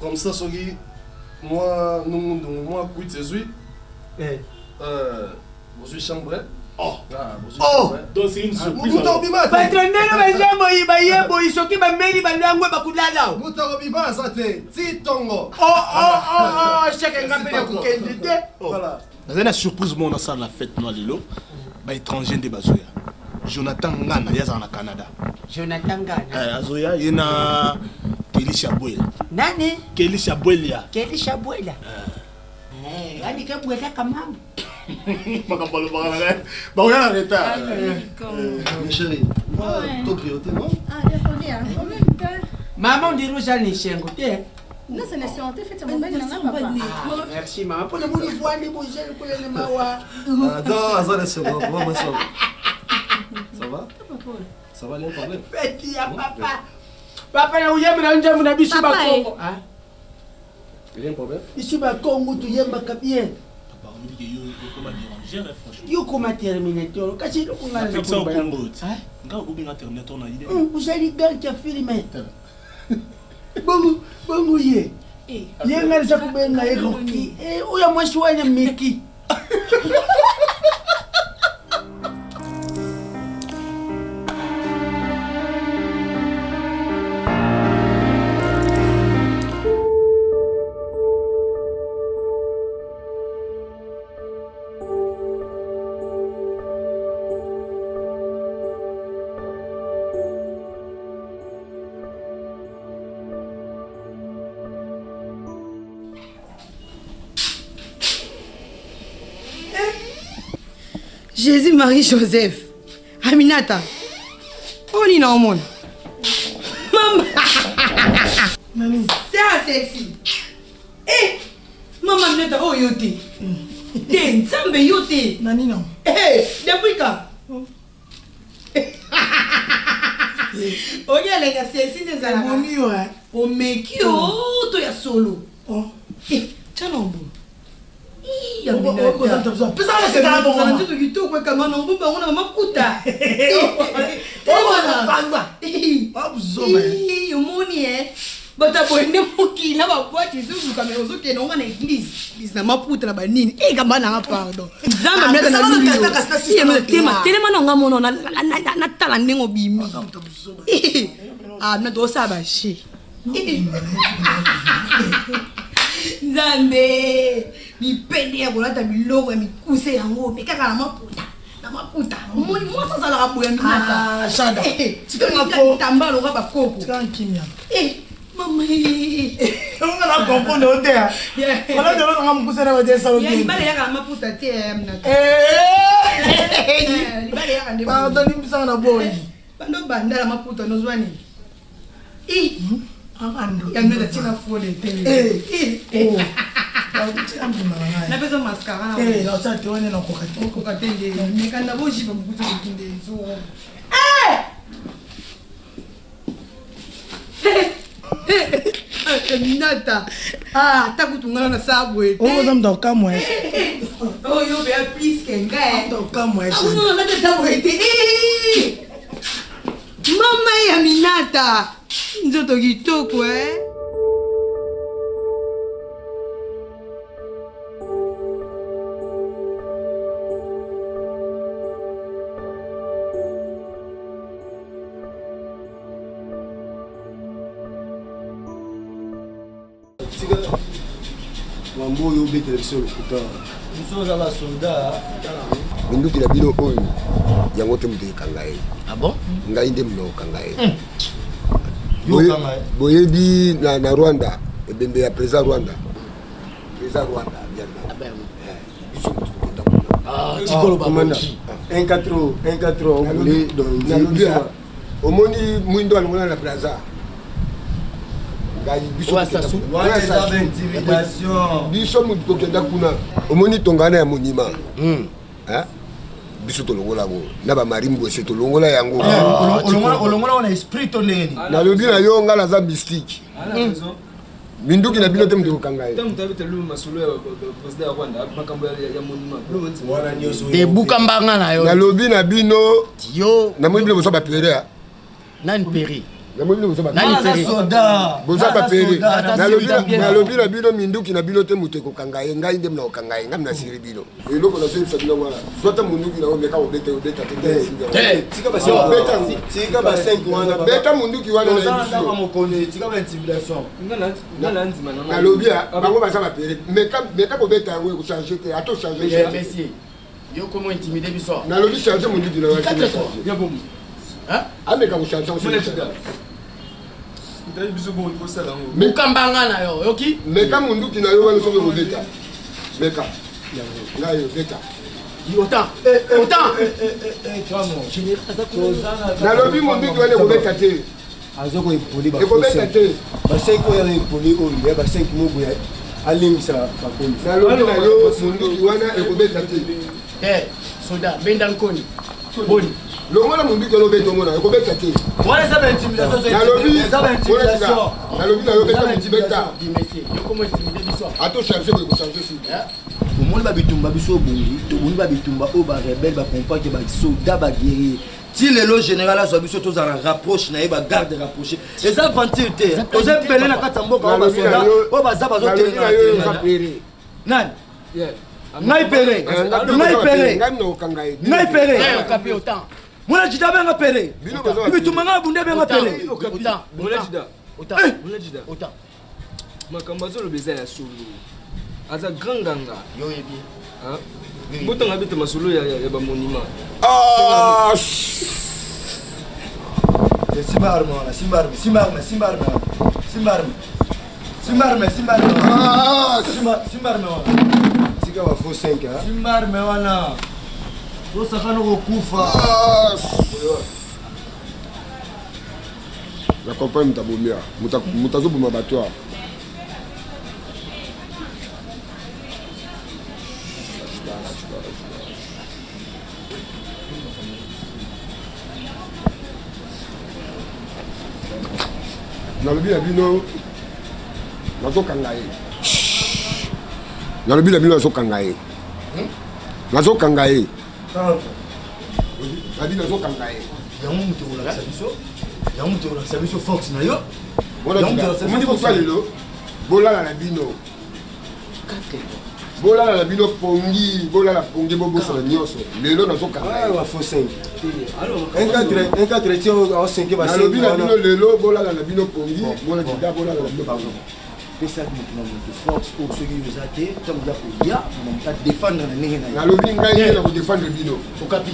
Comme ça sogi moi nous moi kuit zui. Moi je suis chambre. Oh. Donc c'est une surprise. Patronero bazambo ibayebo isoki bameli bandangwe bakulala. Mutoro biba sate. Titongo. Oh, chacun ngapele kukendite. Voilà. Dans une surprise mon ça la fête no lelo. Ba étranger de bazoya. Jonathan Ngana yaza na Canada. Jonathan Ngana. Azoya yena Kelisha Bwela. Nani? Kelisha Bwela. Kelisha Bwela. Ani kabwela kamam. Makambalo bakala. Ba oya na leta. Mes chéris, moi, toi grioté, non? Ah, désolé, hein. Maman dit rouge à l'échengo, tiens. Non, c'est national, tu fais ta mobile, non, papa. Merci, maman. Pour le bout du voile, les bouger, pour les mawa. Attends, attends, c'est bon, moi, ça va. Ça va? Ça va, il y a un problème? Petit, papa. Papa, na uyembe na njamu na bisu ba Congo. Il y a un problème? Bisu ba Congo, tu yemba kabien. Yo comment Terminator? Kasi lo kunga na ça Congo. Nga ubinga Terminator na idée. Usali gari cha filme. Bongo ye. Ye ngari sa kubenga ye roki. Uya mwashwanya miki. Jésus, Marie, Joseph. Aminata. Oh, ni non, mon. Maman. Maman. C'est sexy. Eh. Maman, Aminata, oh, yote. T'es, Zambe, yote. Nani, non. Eh, depuis quand? Oye, les gars, c'est des amis. Oh, mais qui, oh, toi, y'a solo. Oh. Eh, tiens, non, bon. bata boende mokila babwati zuzu kamera ozokende onga na église na maputa na banini ekamba nanga pardon nzambe mnata na lulio telema nanga mono natala ndenge obimi mnata osala bashe nzambe mipende ya kolata biloko ya mikuse yango mekaka na maputa omoni mwasi azalaka boya minata shada tamba loka bakopo mama on a compris au terre alors de l'autre on pousse na ba salon il bale ya maputa te minata libale ya ndeba pardon ni bisa na boy bando bandala maputa nozwani ya mnada tina fole te na bezo mascara na ça te on est na kokate nde mekanda boji ba mputa kinde zo Nata. Tá kutungana na sabwe. Oh, vamos dar o camo é. Oh, eu be a pisca, ngai. Dar o camo é. Não, não tá sabwe. Mama ya Minata. Nzoto kitoko Mambo yo be télévision lokuta. Nous sommes à soldat. Minduki na bino oyo yango te mutu kangaye. Ah bon? Ngai nde mno kangaye. Yo kangaye. Boyebi na Rwanda, ebembe ya président Rwanda. Président Rwanda bien. Ah, tikolo bamanda. 1-4 ongolé donc omoni mwindo alongona na Brazza. Biso mutu tokenda kuna omoni tongana ya monima biso tolongola ngo na bamarimbo ese tolongola yango olongola wana esprit to ndenge nalobi na yo nga naza mystique minduki na bino te mutu kokanga ye ebuka mbanga na yo nalobi na bino yo namoni bino boso bapere nani peri boza bapere nalobi na bino minduki na bino te moto ekokanga ye ngai nde mna kokanga ye ngai mnasiri bino eloko nazoyebisa bino wana zwata munduki nango meka obeta beta munduki wana nalobi bango baza bapere meka kobeta yango ekochange te ato change nalobi change munduki na ameka kochange mukambanga na yo yoki meka munduki na yo wana soki kobeta meka ngayo beta nalobi munduki wana ekobeta te ekobeta te basenki oyo epoli oyo basenki moboya alingisa bakoni nalobi na yo munduki wana ekobeta te soda benda nkoni boni longola munduki wana obeta omona ekobeta te wana eza baintimidation nalobi na yo beta motibeta ato charge boye kochange si omoni babitumba biso obongi tomoni babitumba oyo barebele bacompake basoda baguerrier ti lelo général azwa biso tozala na rapproche na ye bagarde rapproché eza aventure te toza mpele na kati ya mboka oyo basoda oyo baza bazotelenga nani ngai pere mwana jida benga pere bitumba nga bunde benga pere makambo azoloba eza ya solo aza grand nganga mbotanga beta masolo ya bamonima tika bafo 5 simbarme wana tosakana kokufa la campagne mutabomia mutazoboma bato awa nalobi na bino nazokanga ye nalobi na bino nazokanga ye nazokanga ye nabi nazokanga ye yango moto kolakisa biso yango moto kolakisa biso force na yo omoni pourkoi lelo bolala na bino bolala na bino pongi bolala pongi bobosana nyonso lelo nazokanga nalobi na bino lelo bolala na bino pongi bolala bolala na bino bango nalobi ngai ye na kodefendre bino okapi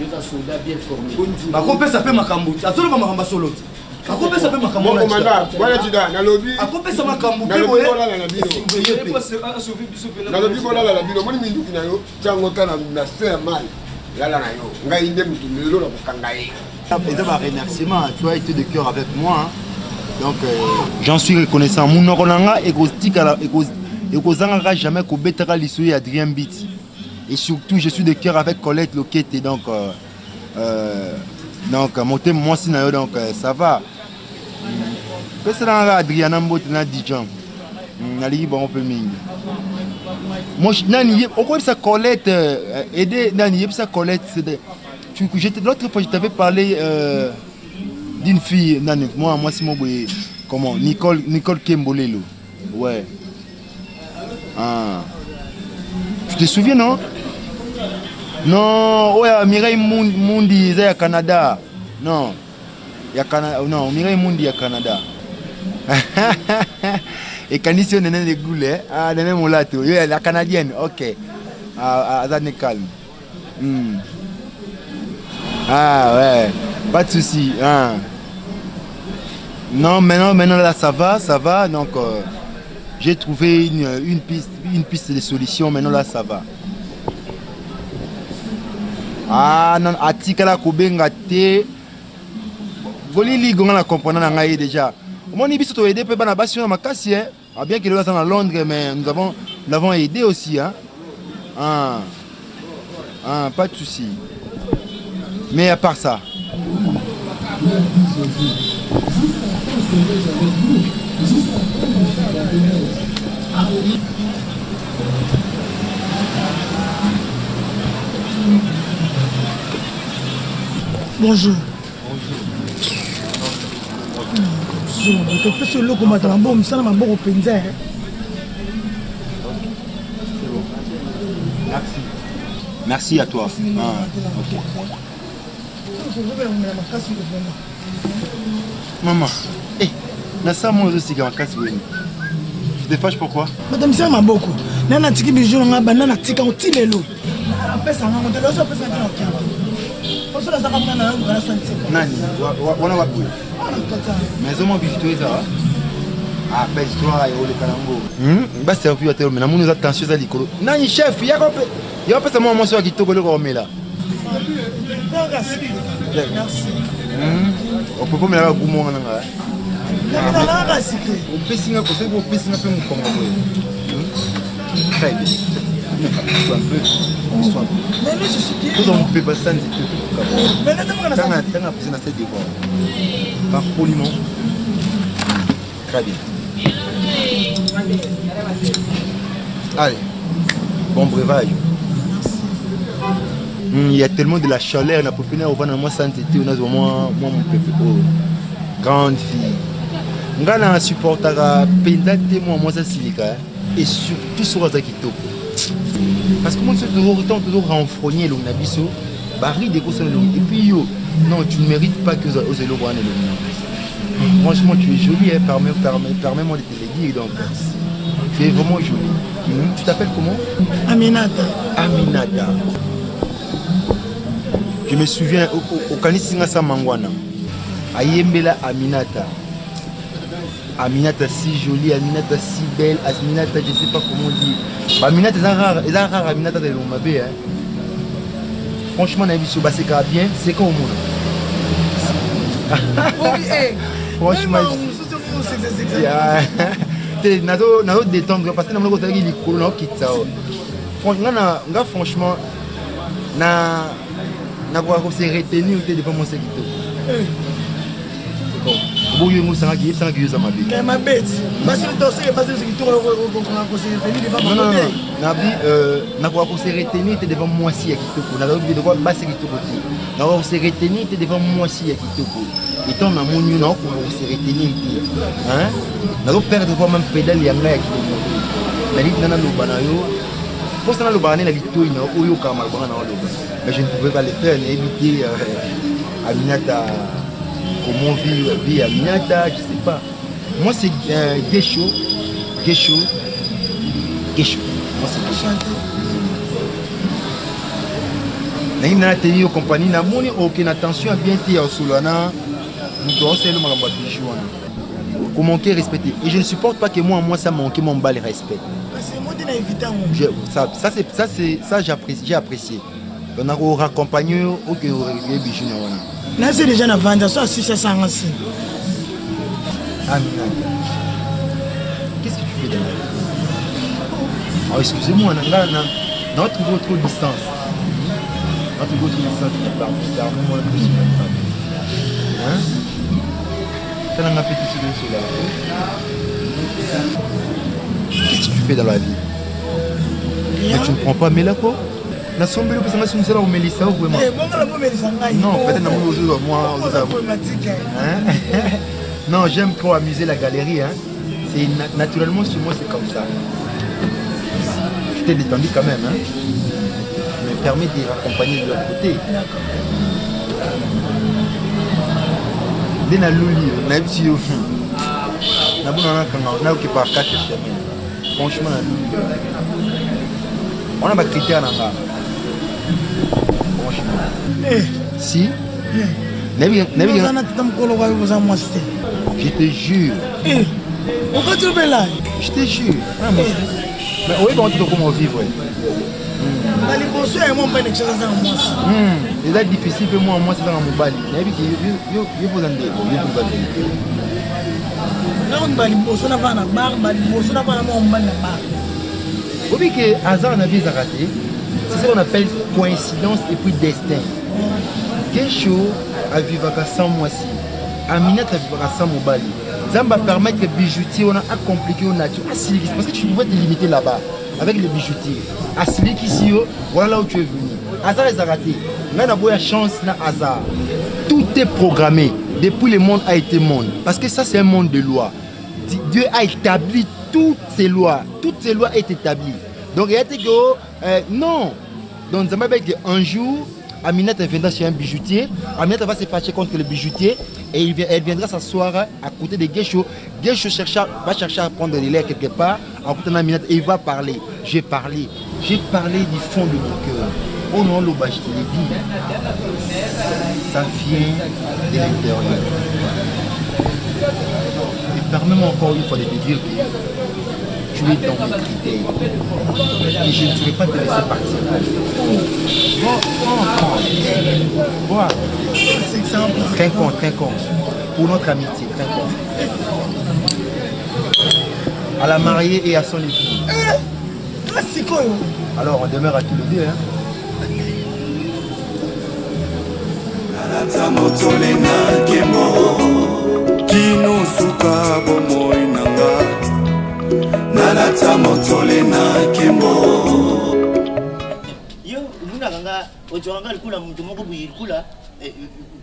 yoza soldat bien formé bakopesa mpe makambo azoloba makambo asolo te akopesa mpe makambo wana jida nalobi akopesa makambo nalobi bolala na bino nalobi bolala na bino moni minduki na yo tiango ta na se ya mal lala na yo ngai nde mutu lelo na kokanga ye eza baremerciement tu as été de cœur avec moi hein. Donc j'en suis reconnaissant munoko nanga ekozangaka jamais kobetaka liso ya Adrien Biti et surtout je suis de cœur avec Colette Lokete donc monter moi si na yo donc ça va pesa nanga Adriana Mbote na Dijon nali bon peu mingi moi nani okoyebisa Colette aider nani yebisa Colette c'est l'autre fois je t'avais parlé d'une fille, moi c'est mon boy, comment Nicole Kembolelo. Ouais. Ah. Tu te souviens non? Non, ouais, Mireille Mundi, c'est à Canada. Non. Il y a Canada, non, Mireille Mundi à Canada. Et Canisi on est les goulets, ah, les mêmes là tout. La canadienne, OK. Ah, ça n'est calme. Ah ouais, pas de souci. Hein. Non, maintenant là ça va. Donc j'ai trouvé une piste de solution. Maintenant là ça va. Ah non, atikala kobenga te. Golili gonga la comprendre na ngai déjà. Mon ibiso to aider pe bana basi na makasi hein. Ah bien qu'il est à Londres mais nous l'avons aidé aussi hein. Ah, pas de souci. Mais à part ça. Bonjour. topesa eloko mata maboko mosala maboko mpenza. Merci. Merci à toi. Ok. Maman, nasa moi aussi quand je te fâche pourquoi? Madame c'est ma beaucoup. Nana tiki bijou nga banana tika otilelo. Pesa nga ngotelo so pesa nga okya. Oso la saka mwana nga la santi. Nani? Wana wapi? Mais comment bijouter ça? Ah, ben histoire et ole kanango. Ba servir à terre mais na munu za tension za likolo. Nani chef, ya ko pe. Ya pesa moi so kitoko le ko mela. Merci. On peut pas me la goumon nga. On peut signer pour ça, on peut signer pour mon combat. Très bien. Sois un peu. Mais je suis bien. Tout on peut passer un petit peu. Mais là, t'as un peu dans cette décor. Par poliment. Très bien. Allez. Bon breuvage. Il y a tellement de la chaleur, on a populaire, on va dans moi santé, on a vraiment mon grande fille. On supporter pendate moi ça silica et surtout sur la kitoko. Parce que moi c'est toujours renfrogné le nabiso, barri de cosson et puis yo non tu ne mérites pas que aux élo boire le. Franchement tu es jolie, permets-moi de te le dire donc. Tu es vraiment jolie. Tu t'appelles comment? Aminata. Aminata. Je me souviens au Kanisinga Samangwana. Ayembela Aminata. Aminata si jolie, Aminata si belle, Aminata je sais pas comment dire. Aminata est rare, Aminata de l'Omabé. Franchement, on a vu ce basé bien, c'est comme au monde. Franchement, nazo détendre parce que nous avons dit les colons qui franchement, na quoi se retenir devant mon secteur. C'est bon. Boyo mo sanga qui ça ma bête. Mais ma bête. Parce que dossier parce que secteur on se retenir devant mon secteur. Na bi na quoi se retenir devant moi si kitoko. Na de quoi basse kitoko. Na quoi se retenir devant moi si kitoko. Et tant na mon na ko se retenir hein. Na ko perdre quoi même pédale yanga kitoko. La lit nana lo banayo. Pour ça le banayo la litoy na oyo kama bana na lo. Mais je ne pouvais pas le faire, éviter Aminata, comment vivre Aminata, je ne sais pas. Moi c'est Gesho. Moi c'est Gesho. Nous avons tenu aux compagnies, nous n'avons aucune attention à bien dire au Solana. Nous devons essayer de me pour manquer respecter. Et je ne supporte pas que moi ça manque mon bas le respect. Ça j'ai apprécié. On a raccompagné au que les bijoux. Là c'est déjà la vente, ça c'est ça sans ainsi. Amina, qu'est-ce que tu fais dans la vie? Oh, excusez-moi, on a trouvé trop de distance. On a trouvé trop de distance qui part plus tard. Moi, je suis pas grave. Hein? Tu as un appétit sur le Qu'est-ce que tu fais dans la vie? Mais tu ne prends pas Mélako? Na sombelo pesa ngasi musela umelisa ou vraiment? Eh bonga la umelisa ngai. Non, peut-être na moi aujourd'hui moi hein? Non, j'aime trop amuser la galerie hein. C'est naturellement sur moi c'est comme ça. Je t'ai détendu quand même hein. Je me permets de raccompagner de l'autre côté. Dès na luli, na bisi yo. Na bona na que par 4 chemins. Franchement na luli. On a ma critère là. Si je te jure. Pourquoi tu veux là? Je te jure. Mais oui, comment vivre. C'est difficile pour moi, c'est dans mon bali. Oui, que hasard n'a pas raté. C'est ce qu'on appelle coïncidence et puis destin. Gesho a vécu sans moi si. Aminata a vécu sans Mobali. Ça va permettre que les bijoutiers on a compliqué au nature. Parce que tu pouvais te limiter là-bas avec les bijoutiers. À celui qui ici, voilà là où tu es venu. Hasard est raté. Là, on a eu la chance, là, hasard. Tout est programmé. Depuis le monde a été monde. Parce que ça, c'est un monde de lois. Dieu a établi toutes ces lois. Toutes ces lois sont établies. Donc, il y a dit que non. Donc, ça m'a dit qu'un jour, Aminata viendra chez un bijoutier. Aminata va se fâcher contre le bijoutier et elle viendra s'asseoir à côté de Guécho. Guécho va chercher à prendre des lait quelque part. En côté d'Aminata, et il va parler. J'ai parlé du fond de mon cœur. Au nom de l'Oba, je te l'ai dit. Ça vient de l'intérieur. Et permets-moi encore une fois de te dire que tu es dans mes critères. Et je ne serai pas te laisser partir. Voilà. Très con. Pour notre amitié, très con. À la mariée et à son époux. Alors on demeure à tous les deux. Hein? Kino suka bomoi nanga nalata motole na kembo yo muna kanga ojonga likula muntu moko buyikula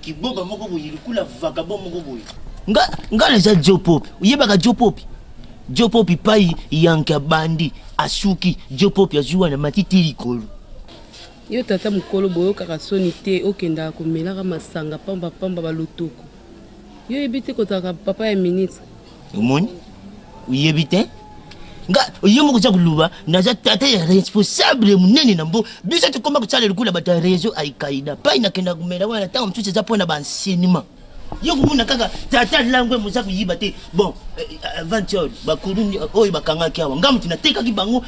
kiboba moko buyikula vagabo moko buyi nga leza Jopopi uyebaka Jopopi pai yanka bandi asuki Jopopi azuwa na matiti likolo yo tata mukolo boyo kaka soni te okenda komelaka masanga pamba balotoko yo ebite kotaka papa ya ministre omoni uyebite nga yo moko za kuluba naza tata ya responsable munene nambo biso tukoma kutsala likula bata réseau Al-Qaïda pa inakenda kumela wana tango mtutse za pona ba enseignement yo kumuna kaka tata langwe muza kuyiba te bon aventure bakurundi oyo bakanga kyawa ngamu tinateka kibango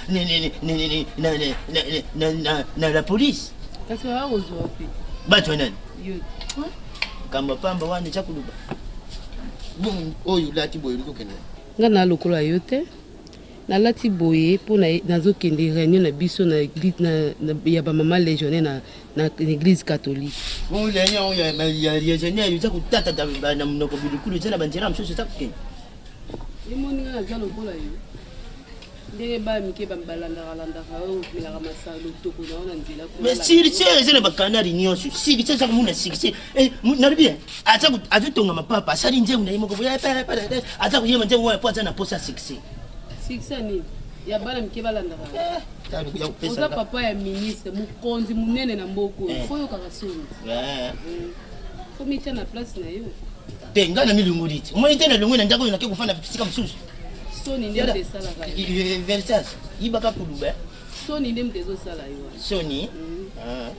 na la police kasi wa ozo wapi bato nani yo kamba pamba wana cha kuluba bon oyo lati boyo lokena nga na lokola yo te na lati boye pona nazokende réunion na biso na église na ya ba mama légionnaire na église catholique bon réunion ya légionnaire yo za kutata na mnoko bilukulu tena banjera mshoso za kukenda yemoni nga za lokola yo ndenge ba mike balanda oyo milaka masalo toko na ona nzela ko mais siri zene bakanari nyonso sigi tsa kumuna sigi na bien ata tonga mapapa asali nje una yimo ko ya ata kuyema nje wa poza na posa sigi ni ya bana mike balanda oza papa ya ministre mukonzi munene na mboko foyo kaka soni fo mitia na place na yo tenga na milunguliti umwe tena lungwe na ndako yonake kufana fisika msusu soni nde mtesala ka versas ibaka kuluba soni nde mtezosala yo soni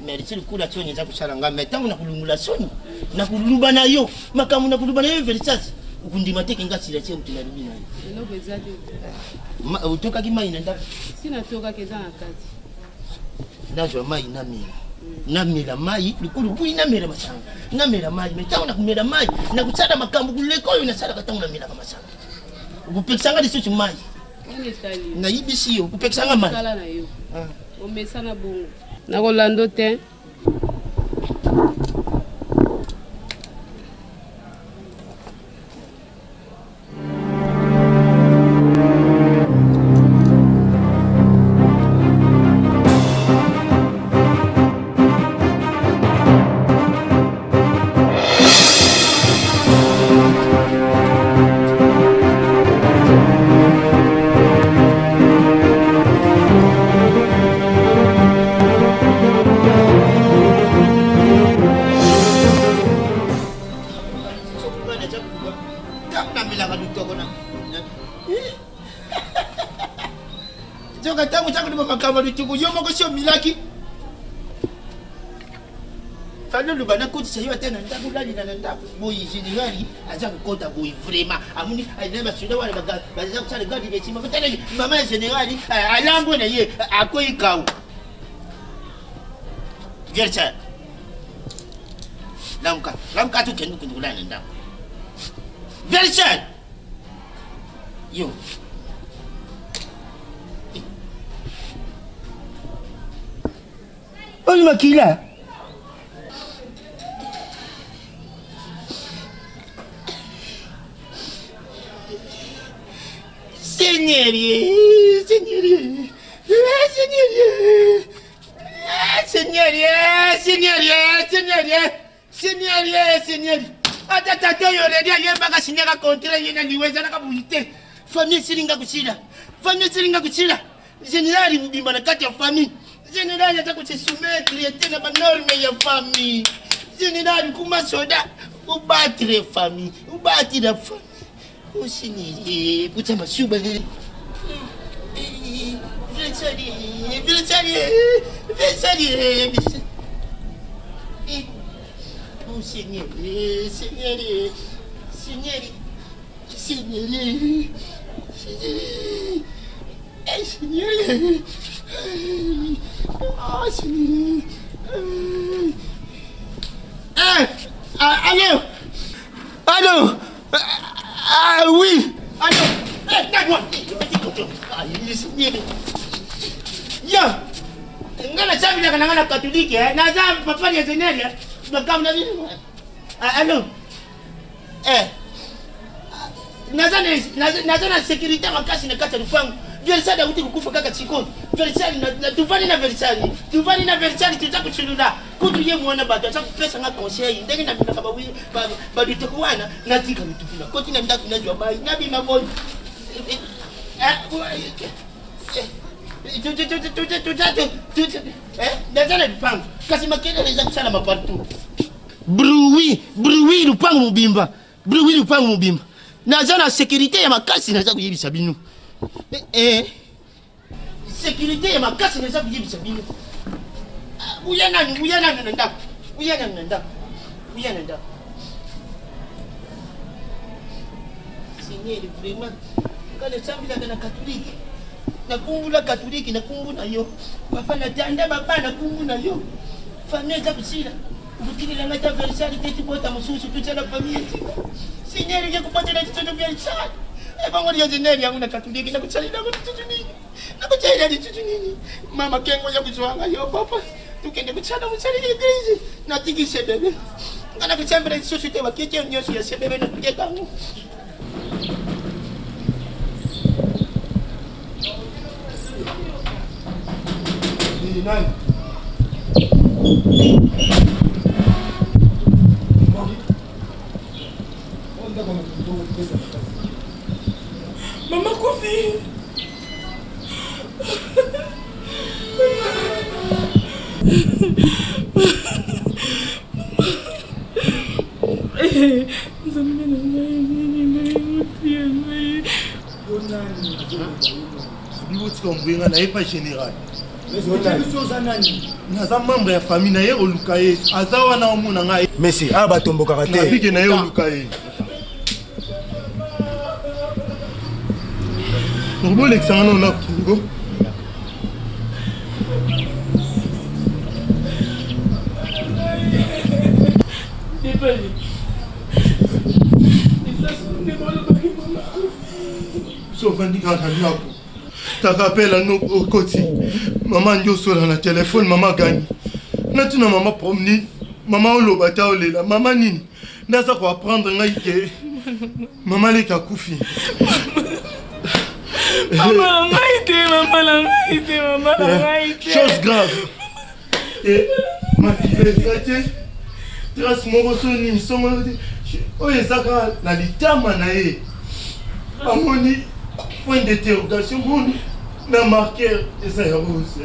merci kula soni za kusala ngamba tangu na kulungula soni na kuluba na yo makamu na kuluba na yo versas ukundima teke ngasira che mtunarudi nayo eloko ezali utoka ki mai na ndako sina toka keza na kati nazo mai namela mai likulu bui namela masanga namela mai metangu na kumela mai na kusada makambu kuleko yo na sala katangu namela kama masanga ukupekisanga lisu mai na ibisi yo ukupekisanga mai kala na yo omesana bongo na kolando te milaki falo lubana koti sayo tena ndaku lali na ndaku boyi generali aza kukota boyi vraiment amuni ainema suda wala baza kusala gadi besima tena mama generali alambo na ye akoi kawu gercha lamka tu kenu kundula na ndaku gercha yo oyi makila Seigneur. ata tata oyo redi ayebaka sinyaka contrat ye na liweza na kabuli te famille silinga kuchila général mobimba na kati ya famille général aza kosoumettre ete na banorme ya famille général kuma soda ubattre famille ubatira famille osiniri kuta masuba Oh Seigneur, Seigneur, Seigneur, Seigneur, Seigneur, oh Seigneur, allô, allô, ah oui, allô, moi, Seigneur, ya, ngana chabi na ngana Katoliki, na za papa ya Seigneur. Allô? Nazana sécurité makasi na kati ya lupango. Versali akuti kukufa kaka chikoni. Versali na tuvani na Versali. Tuvani na Versali tuza kuchulula. Kutu ye muona bato acha kupesa nga conseil. Ndenge na mina kaba wi ba ditokuana na tika mitupila. Koti na ndaku na jwa bai. Nabi maboi. Nazana lupango. Kasi makena neza kusala mapartout. Bruit lupango mobimba. Bruit lupango mobimba. Nazana sécurité ya makasi naza kuyebisa bino. Sécurité ya makasi naza kuyebisa bino. Uyana nanda. Seigneur vraiment quand chambi na Catholique. Nakumbula Katoliki nakumbuna yo papa natanda baba nakumbuna yo famille za kusila ukutili la ngata Versali tete bota mususu tutana famille Seigneur ye kupata na titoto vya sana bango ya Seigneur yangu na Katoliki na kuchali na kututu nini na kuchali na tutu nini mama kengo ya kuchwanga yo papa tukende kuchana mchali ya crazy na tikise bebe ngana kuchambira societe wa kete nyoso ya sebebe na kuteka ngo nani? Mama Kofi. Bibotikombuyenga na pas général. Naza membre ya famille na ye oluka ye aza wana omona ngai Messi abatombokaka te nabike na ye oluka ye obolekisanga na ona kingo sofandika na ndako takapela no okoti maman nyoso na téléphone maman gagne natina maman promni maman oloba ta olela maman nini ndaza ko apprendre ngai ke maman leka kufi maman ngai te chose grave et ma fille trace moko soni songo oyo ezaka na litama na ye amoni point d'interrogation mon na marqueur eza ya rose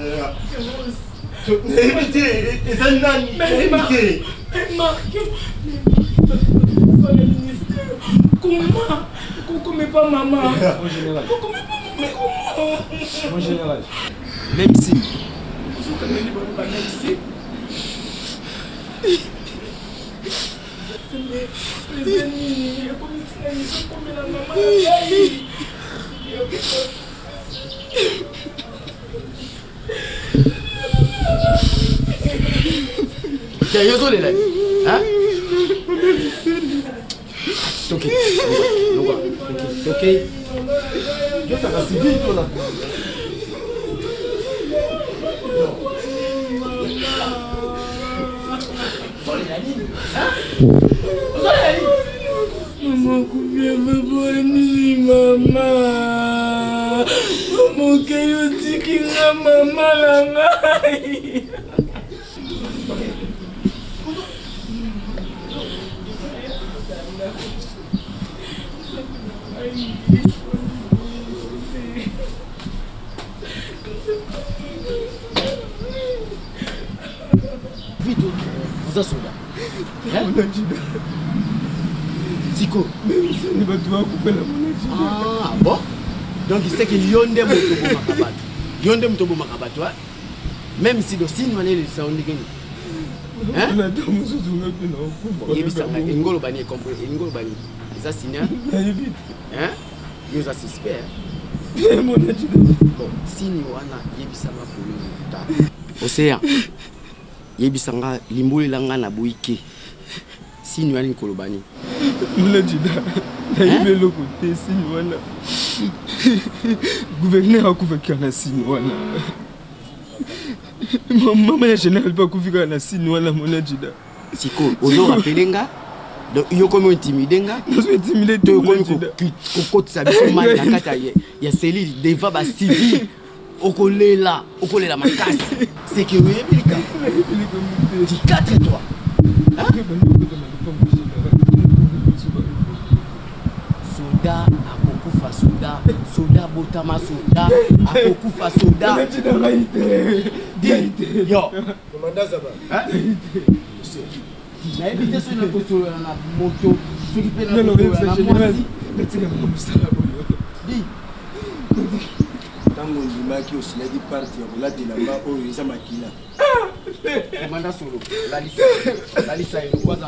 éviter eza nani éviter marqueur comment mais pas maman mon général même si Yozo les hein? Ok. Ok. Ça va si vite là. Maman, combien maman? Maman, kayo tiki nga maman langai. Vite, vous êtes soldat. Siko. Ah bon? Donc il sait que Yonde Motobo Makabat. Yonde Motobo Makabat, ouais? Même si le signe mané le sound de Gagné. Hein? Ingolo Bani compris. Ingolo Bani. Ça signe. Hein? Nous a suspect. Bon, signe wana yebisanga pour le Océan. Yebisanga limboli langa na boike. Signe wana Kolobani. Mnajida. Naibe loko te signe wana. Gouverneur a couvert na signe wana. Maman ya général pas couvert na signe wana monajida. Siko, ozo rappelenga. Donc yo comme intimidenga. Yo intimidé to comme ko sa biso mal na kata ya cellule devant ba civil. Okolela makasi. C'est que oui, Bilika. Tu 4 toi. Hein? Soda akokufa soda botama soda akokufa soda. Yo. Commandant Zaba. Hein? Na évité sur la moto na moto, ceux qui prennent la moto na moisi. Dis. Tango ndimaki osilaki parti ya kolatela mba oyo eza makila. Commandant Solo, la liste est quoi ça?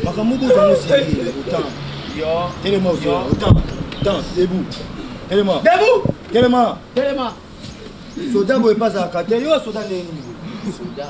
Makamoko zango sili autant. Yo, telema autant, debout. Telema. Soda boy pas à kate yo soda neni. Soda.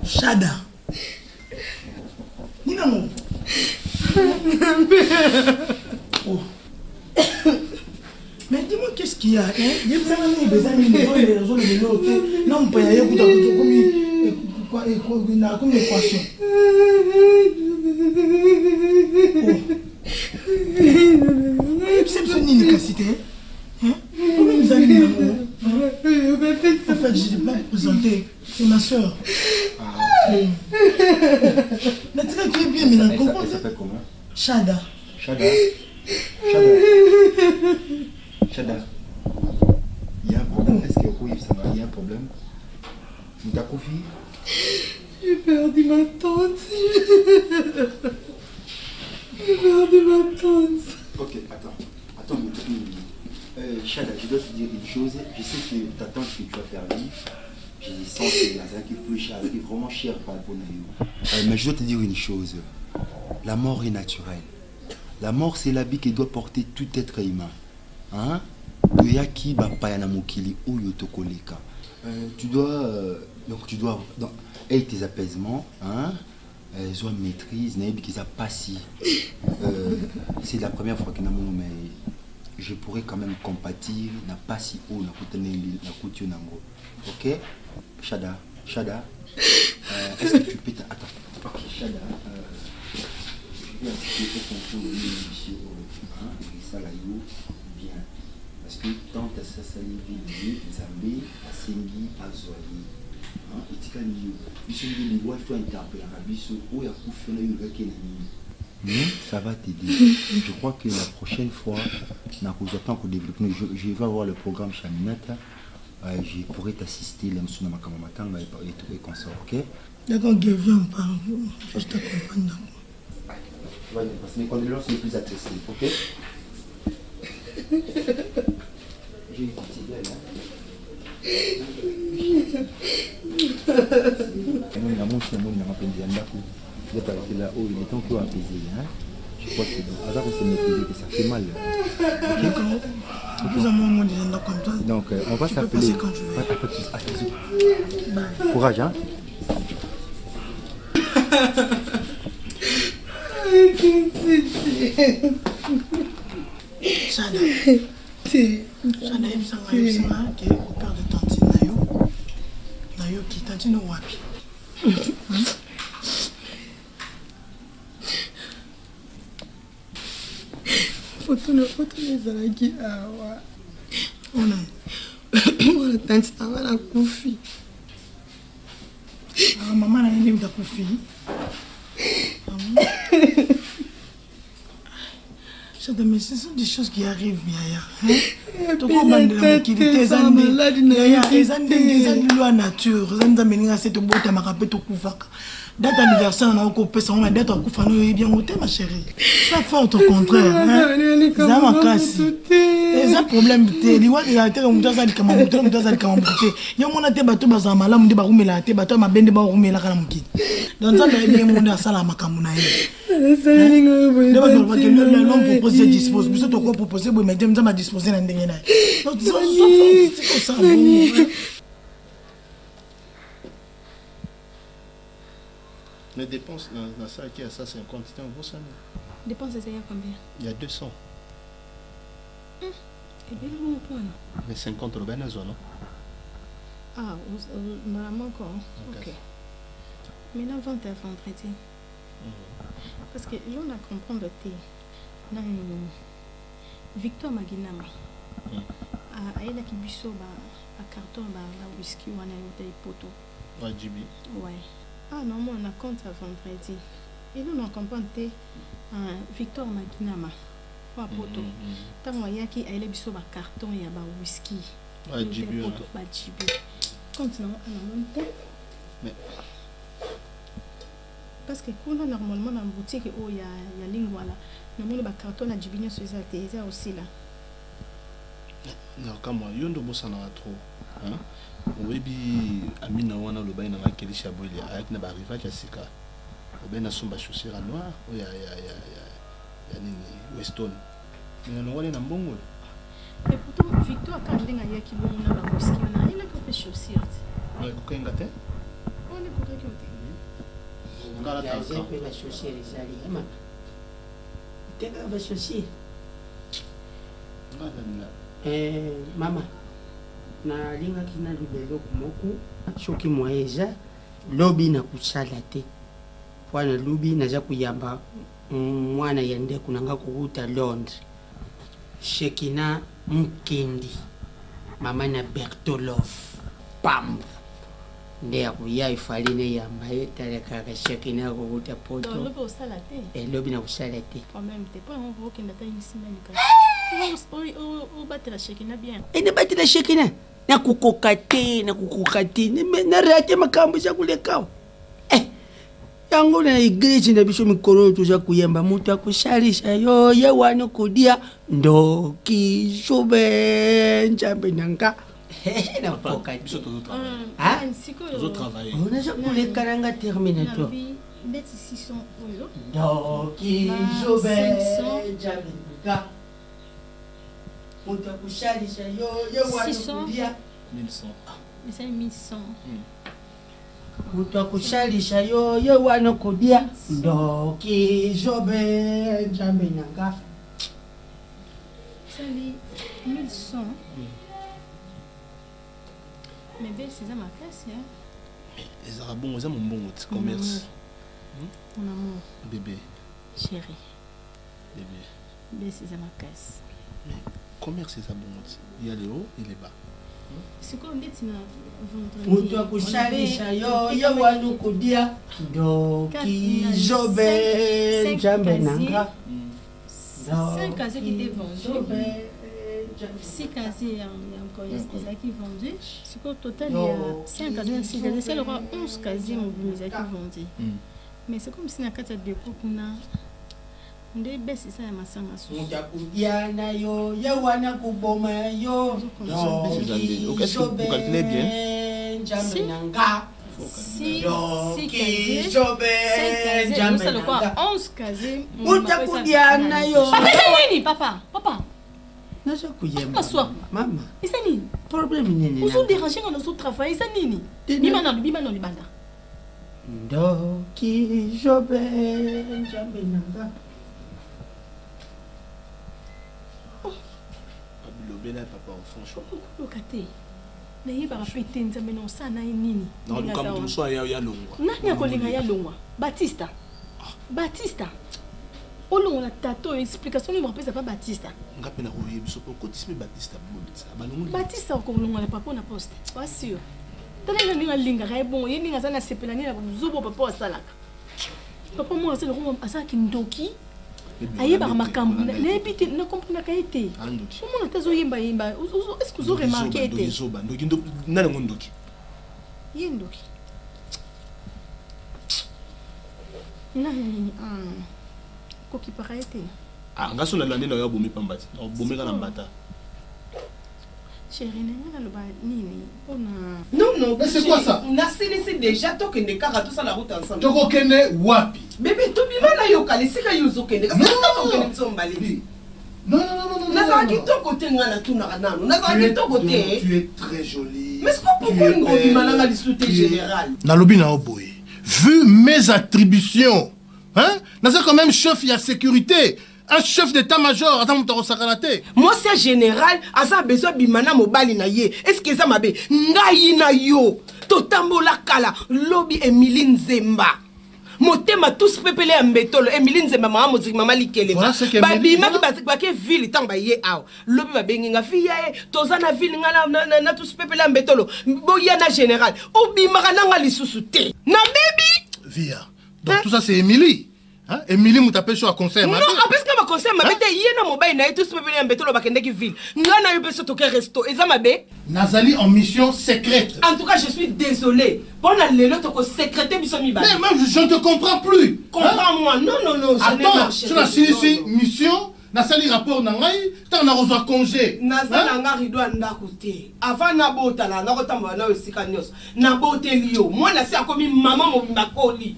Shada. Nina mo. Oh. Mais dis-moi qu'est-ce qu'il y a, hein? Il y a des amis qui ont des non, pas y a comme équation. C'est besoin d'une capacité. Hein? Comment nous allons? En fait, je ne vais pas me présenter. C'est ma soeur. Mais tu sais que bien, mais elle s'appelle comment? Shada. Shada. Il y a un problème. Est-ce qu'il y a un problème? T'as confié? J'ai perdu ma tante. Ok, attends une minute. Shada, je dois te dire une chose. Je sais que ta tante que tu vas faire vivre, je sens que la qui est cher, elle est vraiment chère par rapport à nous. Mais je dois te dire une chose. La mort est naturelle. La mort, c'est l'habit qui doit porter tout être humain. Hein? Tu dois aider tes apaisements, hein? Soit maîtrise, c'est la première fois que mais je pourrais quand même compatir, n'a pas si haut, la couture nango. Ok? Shada, est-ce que tu peux attends. Ok, Shada, je vais un petit peu contrôler l'émission, ça là, bien. parce que tant que ça salivé Zambé asengi azwali etikali yo biso ngi lingwa to interpeller biso oya kufela yo ngake na nini. Ça va t'aider. Je crois que la prochaine fois, j'attends qu'on développe. Je vais avoir le programme chez Aminata. Je pourrais t'assister là sur ma caméra et comme ça, ok? D'accord, je viens pas. Je te comprends. Parce que mes condoléances sont plus attestées, ok? J'ai une petite idée là. Je crois que c'est bon. Ça, c'est maîtrisé, que ça fait mal. Okay? Donc, on va s'appeler. Courage, hein? ezalaki awa ona tanti nanga nakufi mama na ye nde mitakufi mais ce sont des choses qui arrivent, Yaya. Tu comprends qu'il était des lois nature. Date anniversaire, on a occupé ça, on a date occupé, on est bien monté, ma chérie. Ça forte au contraire. Ça m'a cassé. C'est un problème. Les lois de la terre, on doit aller comme on doit aller comme on doit. Il y a mon até bateau bazama, là, on dit baroumé la té, bateau ma bende baroumé la kalamuki. Dans ça, il y a mon asala makamuna. L'homme propose, je dispose. Vous êtes au quoi proposer, mais je vais disposer dans des nains. C'est ça. Les dépenses dans ça qui est à 150, c'était un gros salaire. Dépenses, c'est combien? Il y a 200. Et bien, mon point. Mais 50 euros, non? Ah, normalement encore. Ok. Maintenant, vente à vendredi. Parce que là, on a compris le thé. Victor Maginama. Il a qui busso à carton, la whisky, on a eu des poteaux. Ouais, Jibi. Ouais. Ah non, on a compte à vendredi. Et nous, on a compris Victor Maginama. Pas poteau. Tant qu'on y a qui a eu busso à carton et à whisky. Ouais, Jibi. Continuons à la monter. Mais. Parce que quand on a normalement dans la boutique, il y a lingua là. Normalement, le carton a Jibi sur ça aussi là. Non, comme moi, il y a un boss en a trop. Webi Amina wana lo baina ngakeli shabweli ayakina ba rivage ya sika obena somba chaussure noire oya ya nini Weston nina no wale na mbongo et pourtant Victor quand linga yaki bongo na ba whisky na ina ko pe chaussure ouais ko kenga te on est ko te ngala ta ko ba chaussure ezali ama teka ba chaussure mama na linga kina libelo kumoku shoki moeza lobi na kusala te wana lobi naza kuyamba mwana yende kunanga kukuta Londres Shekina Mkendi mama na Bertolov pam nde ya kuya ifaline yamba etaleka ka Shekina kukuta poto lobi usala te lobi na kusala te quand même te pas on voit qu'il n'a pas une semaine o battre la Shekina bien et ne battre la Shekina na kukokate na rate makambo za kulekao yango na igreja na biso mikolo tuza kuyemba mutu akusalisha yo ye wano kudia ndo kishobe njambe nanga na kokate biso to travailler on a jamais karanga terminateur beti 600 euros ndo kishobe njambe nanga mutu akusalisha yo ye wano kudia 1100 mais c'est 1100 mutu akusalisha yo ye wano kudia ndo kizobe njambe nanga sali 1100 mais belle c'est ça ma classe hein les arabons ils aiment mon bon commerce mon amour bébé chérie bébé belle c'est ça ma classe commerce eza bongo ti ya le haut et le bas sikoyo ndeti na moto akoshalisha yo ye wana okodia doki jobe njambe nanga 5 casiers qui étaient vendus 6 casiers encore qui vendus sikoyo total ya 5 casiers 6 casiers c'est le roi 11 casiers qui vendus mais c'est comme si na kati ya depo kuna nde besi sa ya masanga so mojakudia na yo ye wana kuboma yo calculez bien njambe nanga Si casiers, 11 casiers. Papa, papa. Maman. Isa nini? Problème nini? Vous dérangez quand nous travaillons. Isa nini? Bimana libanda. Doki jobe njambe nanga. Abulobela papa franchement. Lokate. Na yeba rapete nzambe na osana nini? Na luka mtu mso ya longwa. Nani akolinga ya longwa? Batista. Olongo la tato explication ni rappelle pas Batista. Ngape na roye biso ko kotisme Batista bolitsa. Balongo Batista ko longo la papa na poste. Pas sûr. Tala ni ngalinga ka bon yeni ngazana sepelani na zubo papa osalaka. Papa mo asala ko asa kindoki. Ayeba makambo na ebite na comprendre ka été. Comment on tazo yimba est-ce que vous avez remarqué été? Ndoki nana ngondoki. Yendoki. Nani koki para été. Ah ngaso na lande na yo bomi pambati. Bomi kana mbata. Chérie, nini? Non, mais c'est quoi ça? On a laissé déjà toi que ne kara tout ça la route ensemble. Toko kene wapi? Bébé, tu bima na yo kali sika yo zo kende. Parce que toi kene tso mbali. Non. Nazara ki to côté ngana tu na nanu. Nazara ki to côté. Tu es très jolie. Mais c'est quoi pourquoi ngo bima na ngali souté général? Nalobi na oboye. Vu mes attributions, hein? Nazara quand même chef ya sécurité. Un chef d'état-major, attends, tu as moi, c'est général, asa besoin bimana mobali na ye. Est-ce que ça m'a bé? Ngai na yo. Totambola kala, lobby Emiline Zemba. Motema tous pepele ambetolo, Emiline Zemba, maman likele. Babima ki bake ville, tant ba ye aw. Lobby ba bengi nga fiya e, tozana ville na tous pepele ambetolo. Boya na général. Obima kana nga lisusu te. Na baby. Via. Donc tout ça c'est Émilie. Hein? Émilie m'appelle sur un conseil. Non, parce que ma conseil m'a dit yena mobile na tous pepele ambetolo bakende ki ville. Ngana yo beso toke resto. Eza mabe. Nazali en mission secrète. En tout cas, je suis désolé. Bon, les autres ko secrétaire biso mi ba. Mais même je ne te comprends plus. Comprends-moi. Non, attends, je la signe ici mission. Nasali rapport na ngai, tant na reçoit congé. Nazala ngari do anda côté. Avant na bota la na kotamba na osika nyos. Na boteli yo. Moi na si akomi maman mo makoli.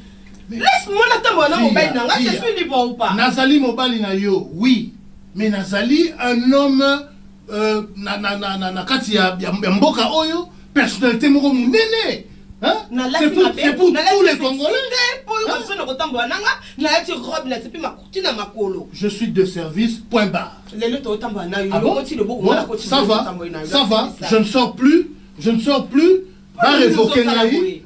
Laisse-moi l'attendre na mobile na ngai, je suis libre ou pas. Nazali mobile na yo, oui. Mais Nazali un homme na kati ya mboka oyo, personnalité moko munene. Hein? C'est pour tous les Congolais. Je suis de service, point barre. Ah bon? Ça va, je ne sors plus.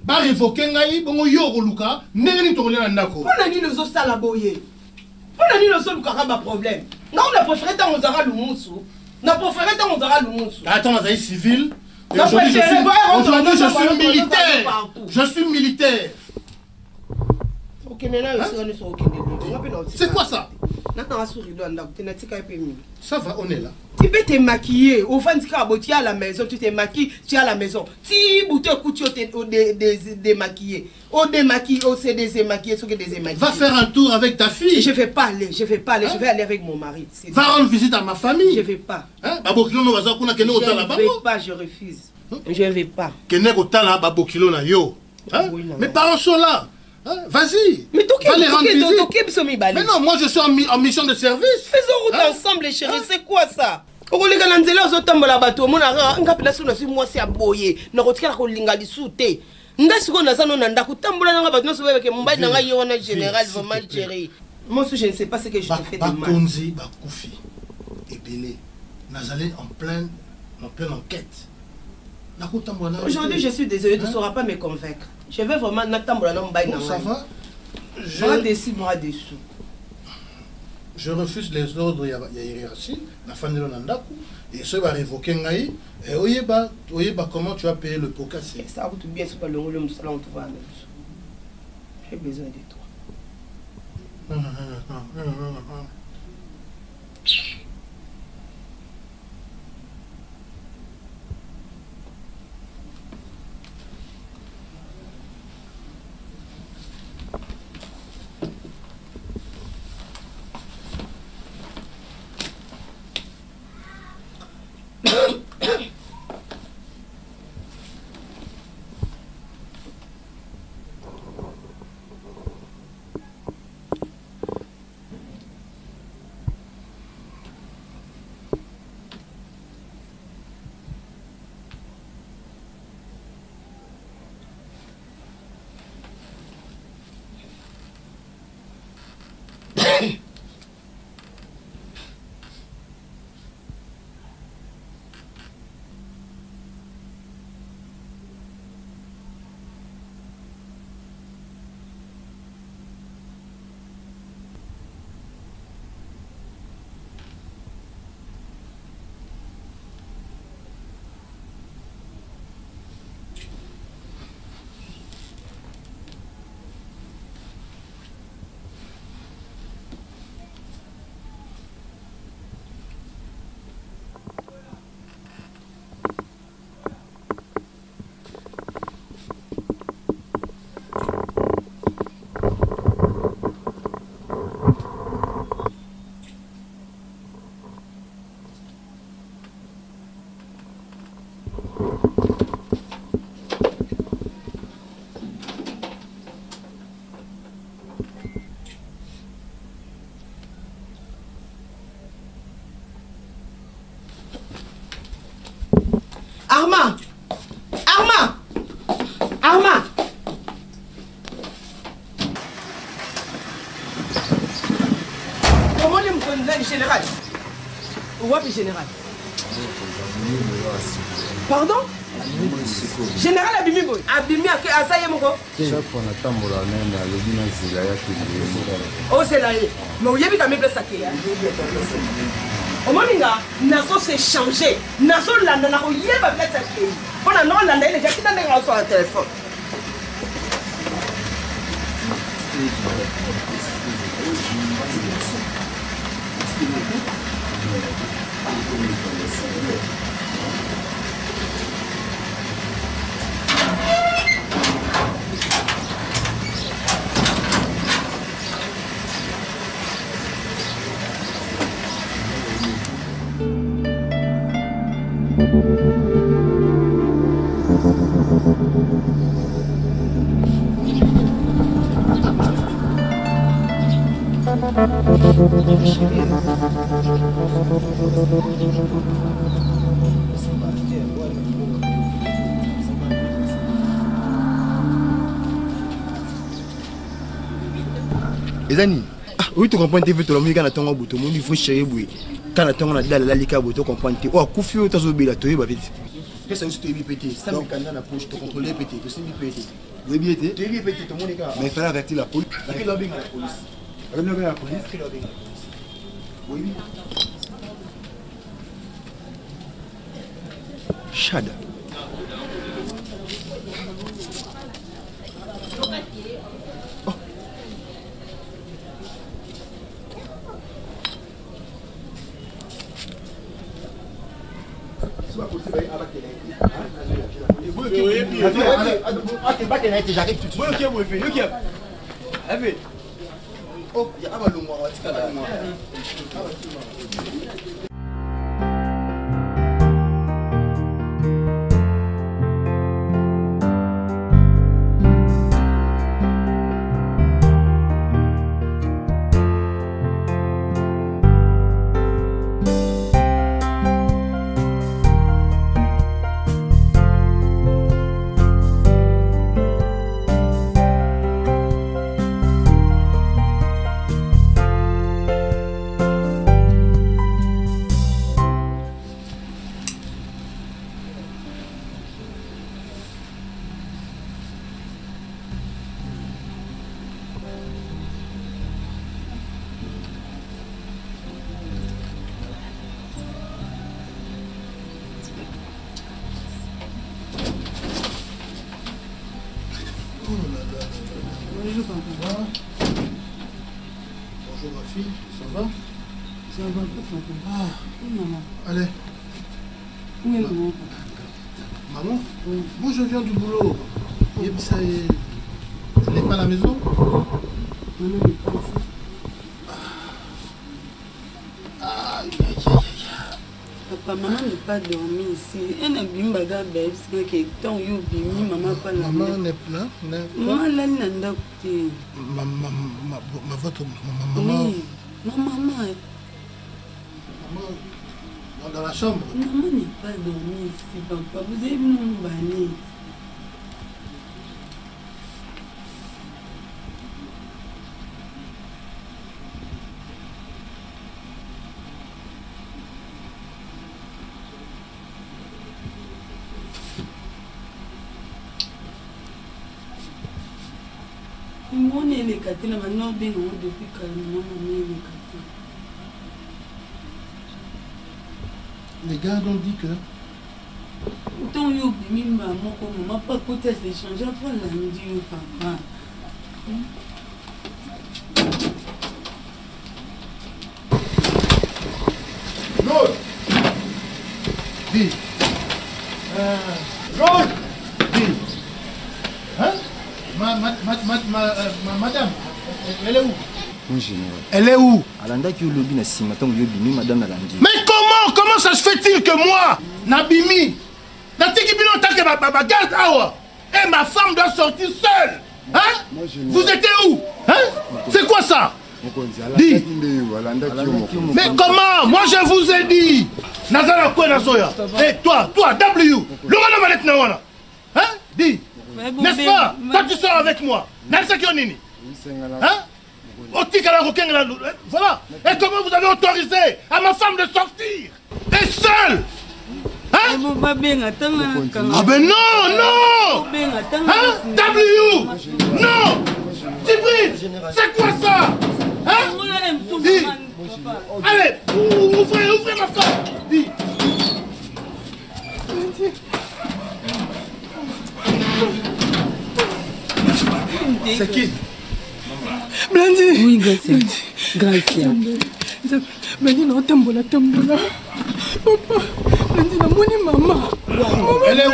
Ba révoquer ngai, bongo yo koluka, ndenge ni tokolia na ndako. Pona ni lozo sala boye. Pona ni lozo luka ba problème. Non, on a préféré tant on zara lumusu. Attends, Nazaï civil. Aujourd'hui, je suis militaire. Je suis militaire. C'est quoi ça? Ça va, on est là. Tu peux te maquiller. Au fond, tu es à la maison, tu te maquilles, tu es à la maison. Si tu te démaquiller. Au démaquiller, au c'est démaquiller, ce que démaquiller. Va faire un tour avec ta fille. Je vais pas aller, je vais aller avec mon mari. Va rendre visite à ma famille. Je vais pas. Hein? Je vais pas, je refuse. Je ne vais pas. Mes parents sont là. Hein? Vas-y. Mais va les rendre visite. Mais non, moi je suis en mission de service. Faisons route ensemble, chérie. C'est quoi ça? Okolinga na nzela ozotambola bato mona ngapela sino si mwasi aboye na kotikala kolinga lisute ngasi ko nazano na ndako tambola nga bato noso beke mobile na nga yona général vraiment chérie. Moi je ne sais pas ce que je fais de mal. Bakonzi bakufi ebele nazali en pleine enquête. Aujourd'hui je suis désolé, tu ne sauras pas me convaincre. Je vais vraiment, Natambola, non, ça va. Je décide moi dessous. Je refuse les ordres, il y a hiérarchie, la famille de l'Andaku, et ça va révoquer Ngaï, et oyeba, comment tu as payé le pot cassé. Ça va tout bien, c'est pas le salon, tu vas j'ai besoin de toi. Non. Armand! Comment est-ce que vous êtes général? Où est le général? Pardon? Général Abimi Boy. Abimi Asaye Moko. Chaque fois on attend pour la même dans le bilan c'est là que oh c'est là. Mais où y a bien même ça qui est. Omoninga nazo s'est changé. Nazo landa na oye ba blessa qui. Bona non landa ile jakita ndenga sur le téléphone. Ezani, oui tu comprends, tu veux te l'amener quand tu as un bouton, il faut chercher boué. Quand tu as un dalle, la lika bouton, tu comprends. Oh, couffio, tu as oublié la toile, vite. Qu'est-ce que tu as pété? Ça me canne dans la poche, tu contrôles pété, tu sais pété. Oui, bien été. Tu as pété, tout le monde est là. Mais il fallait avertir la police. Qui l'a bien la police? Qui l'a bien la police? Qui l'a bien la police? Oui. Chada. J'arrive tout de suite. Oh, il y a un ballon, on va Bonjour, papa. Bonjour, ma fille. Ça va? Ça va pas, papa. Ah. Oui, maman. Allez. Où est maman, papa? Maman? Oui. Moi, je viens du boulot. Et puis ça est... Elle n'est pas à la maison? Maman n'est pas ici. Papa, maman n'est pas dormi ici. Elle n'a pas dormi ici. Tant que bimi, maman pas là. Maman n'est pas là? Maman là, n'a pas été. Votre maman? Oui, ma maman. Maman, dans la chambre? Maman n'est pas dormi ici, papa. Vous avez vu mon balai. Mon est les quatre, la maman bien depuis que maman est les quatre. Les gars ont dit que... Tant que vous avez maman, maman pas côté s'échanger pour lundi, papa. Claude! Dis! Claude! Dis! Hein? Madame, elle est où? Mon général. Elle est où? Mais comment ça se fait-il que moi, Nabimi, et ma femme doit sortir seule? Hein? Vous étiez où? Hein? C'est quoi ça? Dis. Mais comment? Moi je vous ai dit. Nazala Kwena Soya. Et toi, W. Hein? Dis. N'est-ce pas? Toi tu sors avec moi. Hein? Voilà. Et comment vous avez autorisé à ma femme de sortir? Et seule? Hein? Ah ben non! Hein? W! Non! Djibril! C'est quoi ça? Hein? Dis! Allez! Ouvrez ma femme! Dis! C'est qui? Blandi. Oui, Gracia. Blandi, non, tambola. Papa, Blandi, non, maman. Elle est où?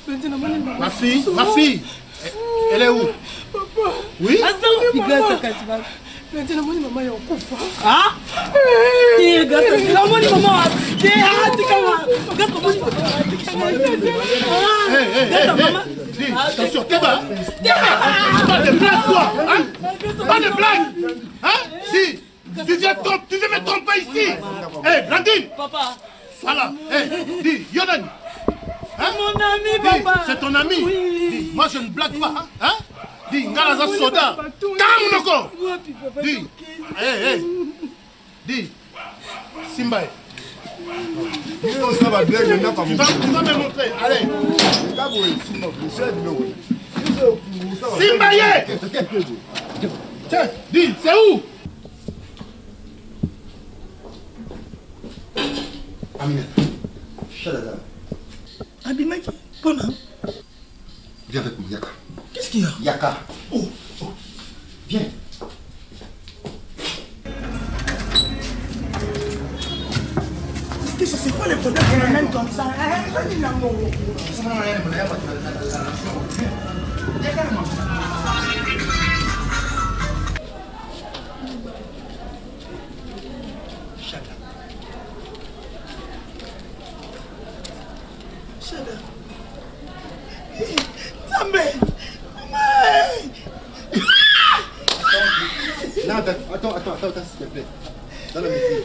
Blandi, non, maman. Ma fille. Elle est où? Papa. Oui? Blandi, non, maman, est au coffre. Ah? Attention, Keba. Pas de blague, toi. Hein? Pas de blague. Hein? Si. Tu viens me tromper ici. Hé, Blandine. Papa. Voilà. Hé, dis, Yonan. Hein? Mon ami, papa. C'est ton ami? Oui. Dis, moi, je ne blague pas. Hein? Dis, Ngalaza Soda. Calme, Noko. Dis. Hé. Dis. Simbaye. Tu vas me montrer, allez. Simbaye. Tiens, dis, c'est où? Aminata, Chalada. Abimaki, comment? Viens avec moi, Yaka. Qu'est-ce qu'il y a? Yaka. Oh. Viens. C'est quoi le problème qu'on amène comme ça? Non, attends, s'il te plaît. Dans la métier.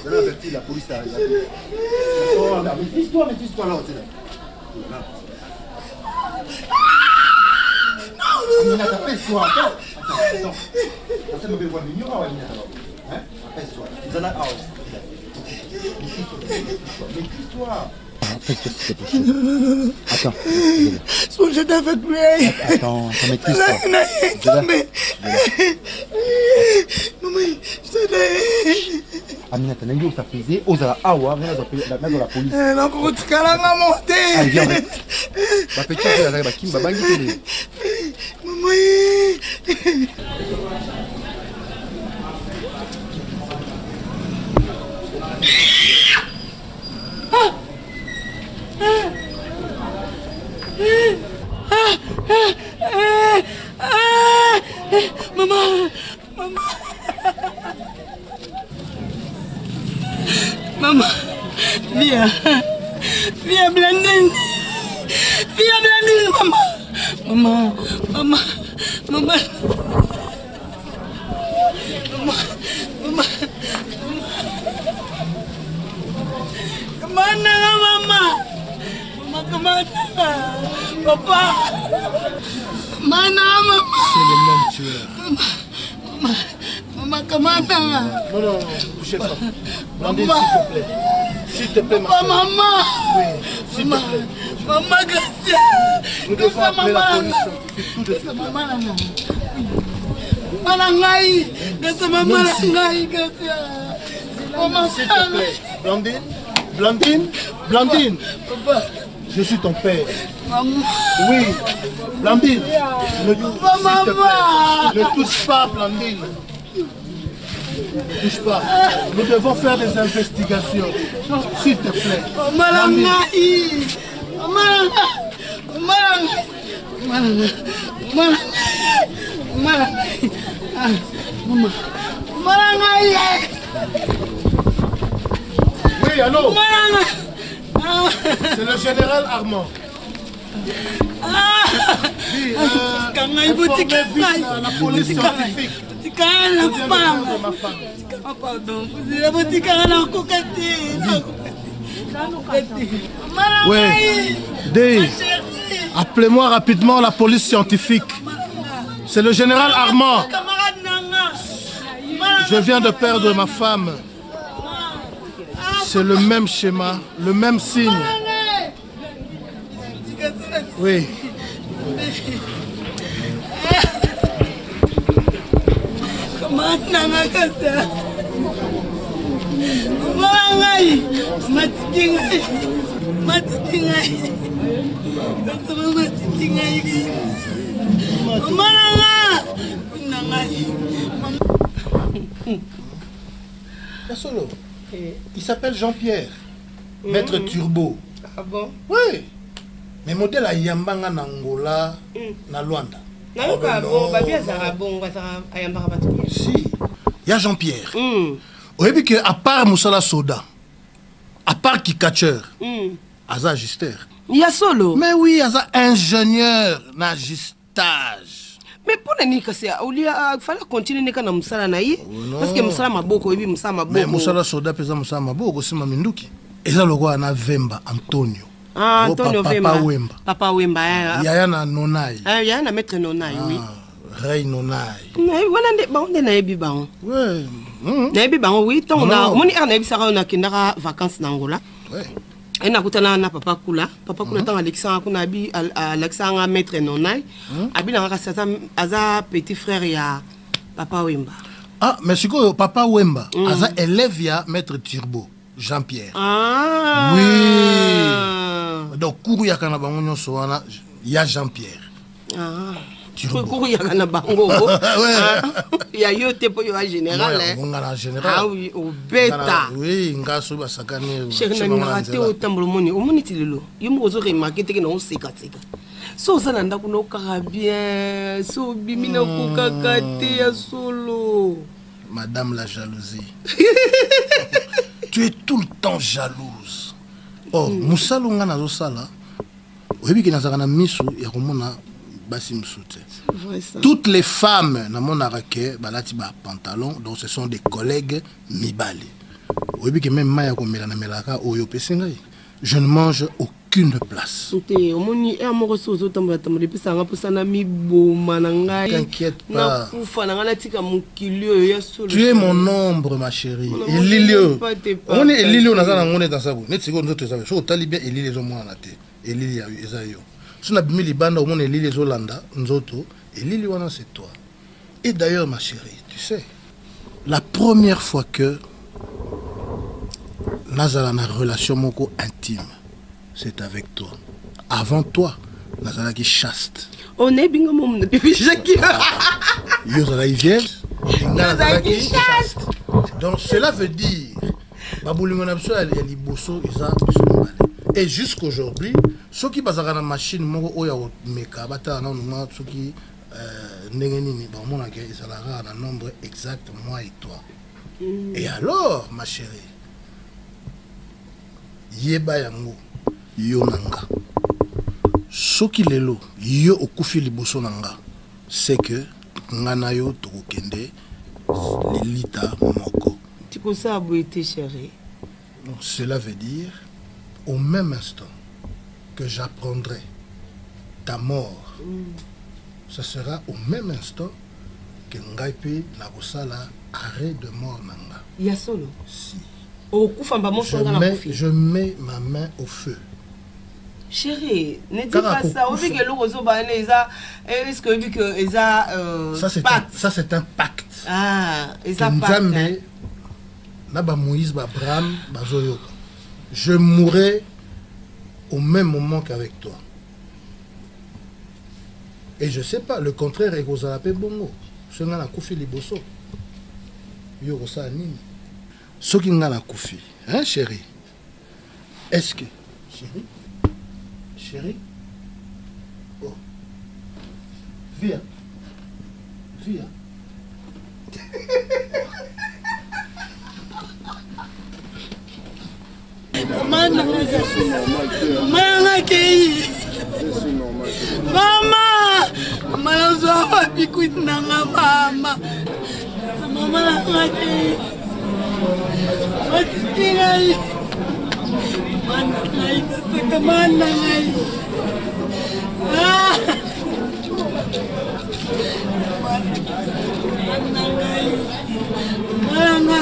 Dans la métier, la police a arrêté. Méfie-toi là, c'est là. Non, Aminata, apaise-toi. Attends. Ça me fait voir mignon, Aminata. Hein? Apaise-toi. Nous allons à Méfie-toi. Attends. Je t'ai fait pleurer. Attends, maîtrise-toi. Maman, je te dis. Aminata, n'engi osa pesé, osa awa, rien dans la police. Non, comment tu calas ma montée? Allez, viens. Ba petit frère, ba kimba bangi télé. Maman. Maman, maman, maman, viens, viens Blandine, viens Blandine, maman, maman, maman, maman, maman, maman, papa, mana maman. C'est le même tueur. Maman, comment t'as? Non, non, bougez pas. Blandine, s'il te plaît. S'il te plaît, ma soeur. Maman. Oui, s'il te plaît. Maman, Gracia. Nous devons appeler la police. Tout de suite. Maman, Malangai. Gracia, maman, Malangai, Gracia. Maman, s'il te plaît. Blandine, Blandine, Blandine. Papa. Je suis ton père. Maman. Oui, Blandine. Ne touche pas, Blandine. Ne touche pas. Nous devons faire des investigations. S'il te plaît. Oui, allô? C'est le général Armand. Oui, informez vite la police scientifique. Oui, appelez-moi rapidement la police scientifique. C'est le général Armand. Je viens de perdre ma femme. C'est le même schéma, le même signe. Oui. Solo. Il s'appelle Jean-Pierre, maître Turbo. Ah bon? Oui. Mais modèle à Yambanga Nangola, na Luanda. Si. Il y a Jean-Pierre. Au début, à part Moussala Soda, à part Kikacheur, Aza Agisteur. Il y a solo. Mais oui, Aza ingénieur d'agistage. Mais pour les niques, il fallait continuer à Moussala Naï. Parce que Moussala Maboko, oui, Moussala Maboko. Mais Moussala Soda, pesa Moussala Maboko, c'est Maminduki. Et ça, le roi, na Vemba, Antonio. Ah, Antonio Vemba. Papa Wemba. Papa Wemba. Yaya na Nonai. Ah, Yaya na maître Nonai, oui. Rey Nonai. On est naïbi bango. Ouais. Naïbi bango, oui. Tant on a. On est naïbi Sarah, on a kindara vacances n'Angola. Ouais. Et na kutana na Papa Kula. Papa Kula tant Alexandre, qu'on a bi Alexandre maître Nonai. Abi na aza petit frère ya Papa Wemba. Ah, mais c'est quoi Papa Wemba? Aza élève ya maître Turbo. Jean-Pierre. Ah. Oui. Donc, Kourou Yakana Bango Soana, il y a Jean-Pierre. Ah. Kourou Yakana Bango. Il y a yote pour le général. Ah oui, au bêta. Oui, nga soba sakane. Chéri, na raté au tambolomoni. Au monitilelo. Il m'a osé remarquer que non c'est katika. So sananda kuno karabien. So bimina kukakate ya solo. Madame la jalousie. Tu es tout le temps jalouse. Oh, Moussalo nga nazo sala. Oyebi ki nazaka misu ya komona basi musute. Toutes les femmes na mona rake balati ba pantalon, donc ce sont des collègues mibali. Oyebi ki même maya ko mela na melaka oyo pesingai. Je ne mange aucune place. T'inquiète pas. Tu es mon ombre, ma chérie. Elilio. On est Elilio dans un monde dans sa bouche. Net seconde autres ça. Je t'ai bien Elilio les hommes na té. Elilio Esayo. Si on a bimi libanda au monde Elilio les Hollanda, nzoto. Elilio wana c'est toi. Et d'ailleurs, ma chérie, tu sais, la première fois que Nazala a une relation moko intime, c'est avec toi. Avant toi, Nazala qui chaste. On est bingo mon depuis Jackie. Yozala y vient. Nazala qui chaste. Donc cela veut dire, et jusqu'aujourd'hui, ceux qui basent la machine, ceux qui un nombre exact, moi et toi. Et alors, ma chérie, yeba yango yonanga. Ce qui lelo yo okufi liboso nanga, c'est que ngana yo tokende lelita moko. Tu peux ça abouiter, chérie. Cela veut dire, au même instant que j'apprendrai ta mort, ce sera au même instant que Ngaipe Nagosala arrêt de mort nanga. Ya solo. Si. Je mets ma main au feu. Chérie, ne dis pas ça. On dit que ça c'est un pacte. Ah, et ça pacte. Je mourrai au même moment qu'avec toi. Et je sais pas, le contraire est que vous bongo. Ce n'est pas koufi liboso. Yo ça nini. Ce qui n'a la koufi, hein chérie? Est-ce que chérie? Chérie? Oh. Viens. Viens. Mama, malazwa bikuit nanga mama. Mama ngati. Matingai. Manai kemana ngai. Ah. Manai. Mana.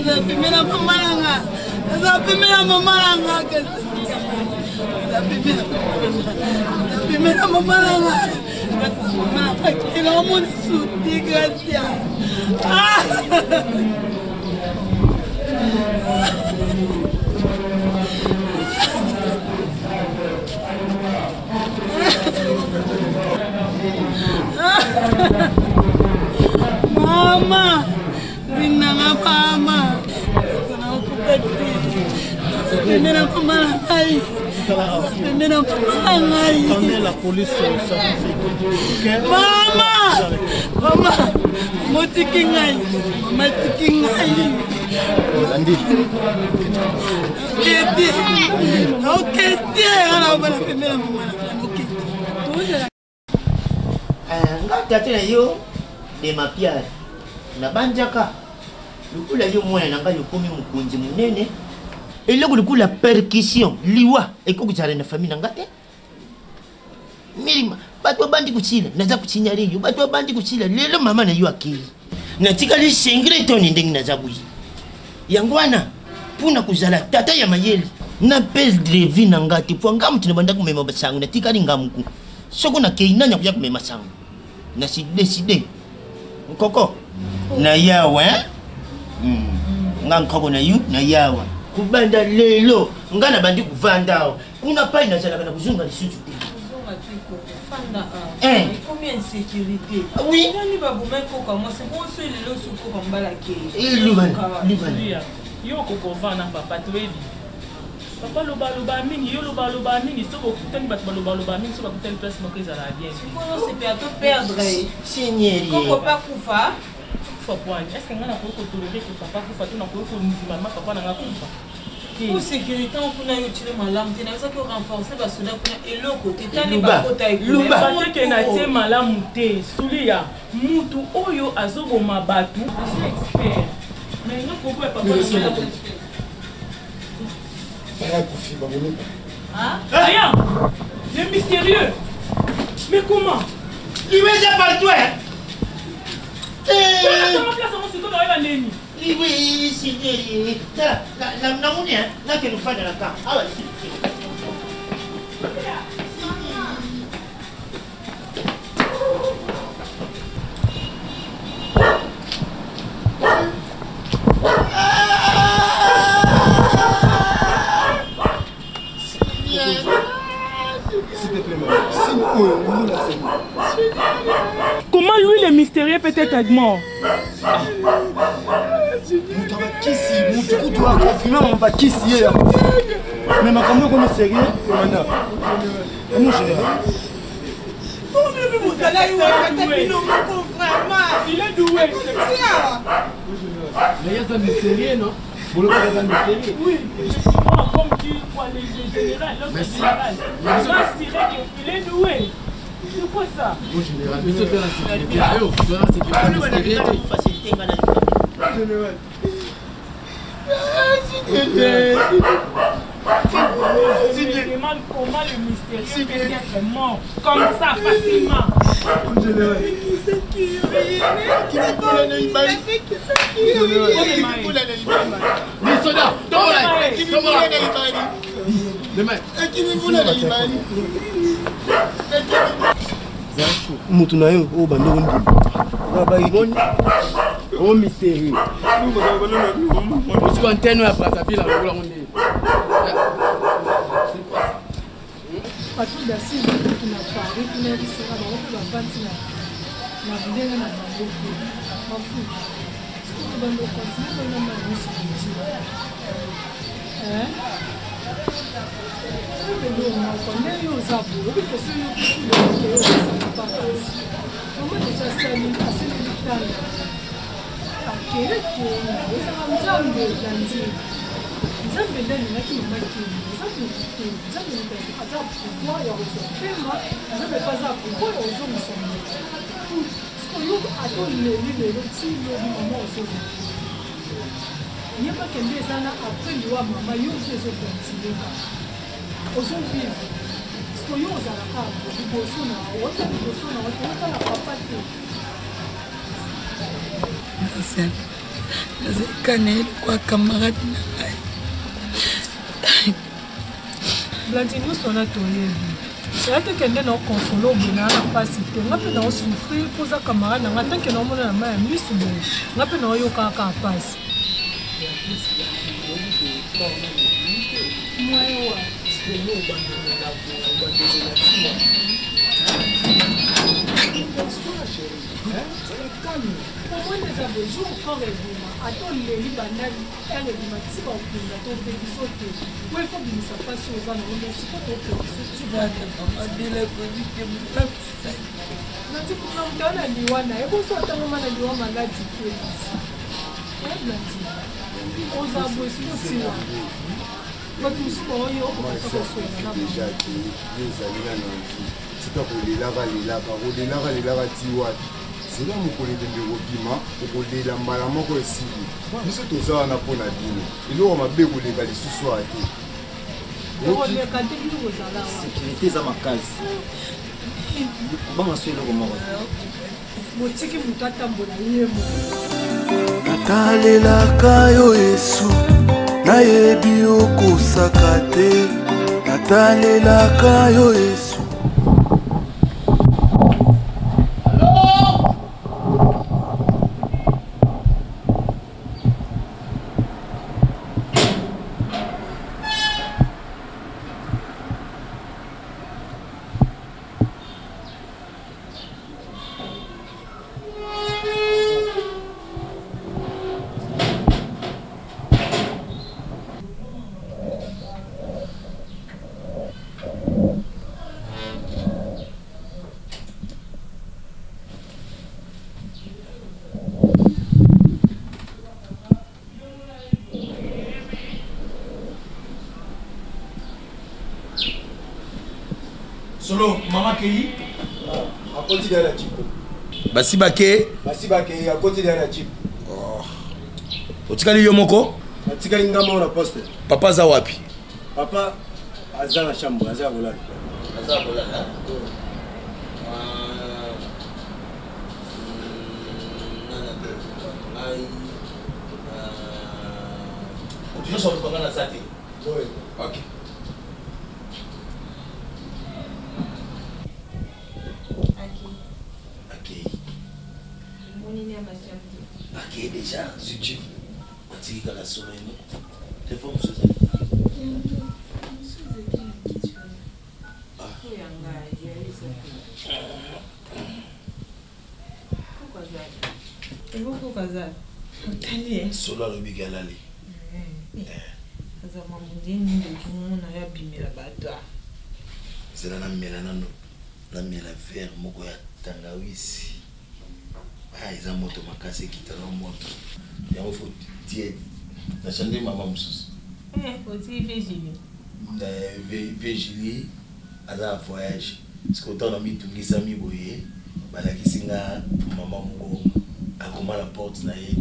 La primera mamalanga. La primera mamalanga. La primera mamalanga. El amor su desgracia. Mama, binanga mama. Primera mamalanga. Attendez la police. Mama! Mama! Motikingai! Motikingai! Andi. Ok, ngatata yo de mapiari na banjaka lukula yo mwana nanga yokomi mukunzi munene eloko lukula percussion liwa ekokuzala na famille nanga te milima bato bandi kuchila naza kuchinya leyo bato bandi kuchila lelo mama na yo akili natikali sengre toni ndenge naza kuyi yangwana puna kuzala tata ya mayeli na perdre vie nanga te po ngamu tinabanda kumema basangu natikali ngamuku soko na keinanya kuya kumema sangu na si décidé koko na yawa ngankako na yu na yawa kubanda lelo ngana bandi kuvandao kuna pai na zala kana kuzunga lisusu combien de sécurité oui nani ba boma ko comme c'est bon c'est le loso ko bambala ke libana yo ko ko vana papa twebi papa loba mingi yo loba mingi so ko kutani bat loba mingi so ko kutani place mo keza la bien c'est peut à perdre seigneur ko pas kufa faut point est-ce que ngana ko tolérer que papa kufa to na ko ndima papa na ngakufa pour sécurité on peut na utile malamu tena ça que renforcer ba soda kuna eloko tetani ba kota ikuba ba ke na tie malamu te sulia mutu oyo azoboma batu expert mais non ko pas hein? Rien. C'est mystérieux. Mais comment? Il est déjà partout, hein? Oui, c'est la monnaie, là que nous faisons la carte. Ah ouais. mystérieux peut-être est mort. Tu dois confirmer mon pas qui s'y est. Mais ma caméra comme sérieux, maintenant. Comment je l'ai? Vous allez où vraiment. Il est doué. Mais il y a ça mystérieux, non? Vous le voyez dans mystérieux? Oui, justement, comme tu vois les généraux, l'autre général. Il est doué. C'est quoi ça? Mon général, mais c'est de la sécurité. Ayo, de la sécurité. Facilité, madame. Général. Je me demande comment le mystérieux peut être mort comme ça facilement. Général. Mutu na yo o bando ndi baba iboni o mystérieux parce qu'on tenu à passer la roula on dit Patou d'assis qui n'a pas qui n'a dit ça dans le bantina na vidéo na bango ma fou ce bango continue na ma musique il n'y a pas qu'un des années après le roi maman il y a aussi ce continent aux hommes vivent parce que yo aux arabes du bosona autre du bosona autre la papa Nasema nazikane kwa camarade na ngai Blandine sona toyebi c'est que kende na consolo bina na pasite ngape na souffrir pour za camarade na tant que na mona na ma misu bo ngape na yo ka passe Comment les abojou encore évoluer? Attends les libanais, elle est dimatique en plus, attends des sautés. Où il faut que ça passe aux années, on est pas trop petit. Tu vas te demander la police que vous faites. Non, tu peux pas me donner la liwana. Et vous sortez un moment la liwana maladie qui est ici. Et Blandine, aux abojou, c'est là. Votre musique, on y a encore pas de choses. Déjà, les amis, c'est pas pour les lavas, c'est là mon collègue de Robima, pour les lambalamans qu'on est ciblé. Nous sommes tous en apport à dîner. Et nous, on m'a bien voulu aller ce soir. Sécurité, ça m'a casse. Comment on se fait le roman? natalelaka yo Yesu nayebi okosaka te natalelaka yo Yesu. Solo, maman Kei à côté de la chip. Basibake À côté de la chip. Otikali yomoko? Otikali ngamo na poste. Papa za wapi? Papa aza na chambre, aza bolala. Aza bolala. Tu sors pas dans ça. Oui. OK. Ok, déjà, si tu as la soirée, tu fais Et beaucoup kaza. Otali Solo le bigalali. Kaza mamundini ndio na ya bimela bato. C'est là na melanano. Na mela vert moko ya tangawisi. Ah, ils ont moto makasi qui t'a moto. Il faut dire na chande maman mususu. Aussi Virginie. Virginie à voyage. Parce que autant on a mis tout ça mi boye. Bala kisinga maman moko akoma la porte na ye.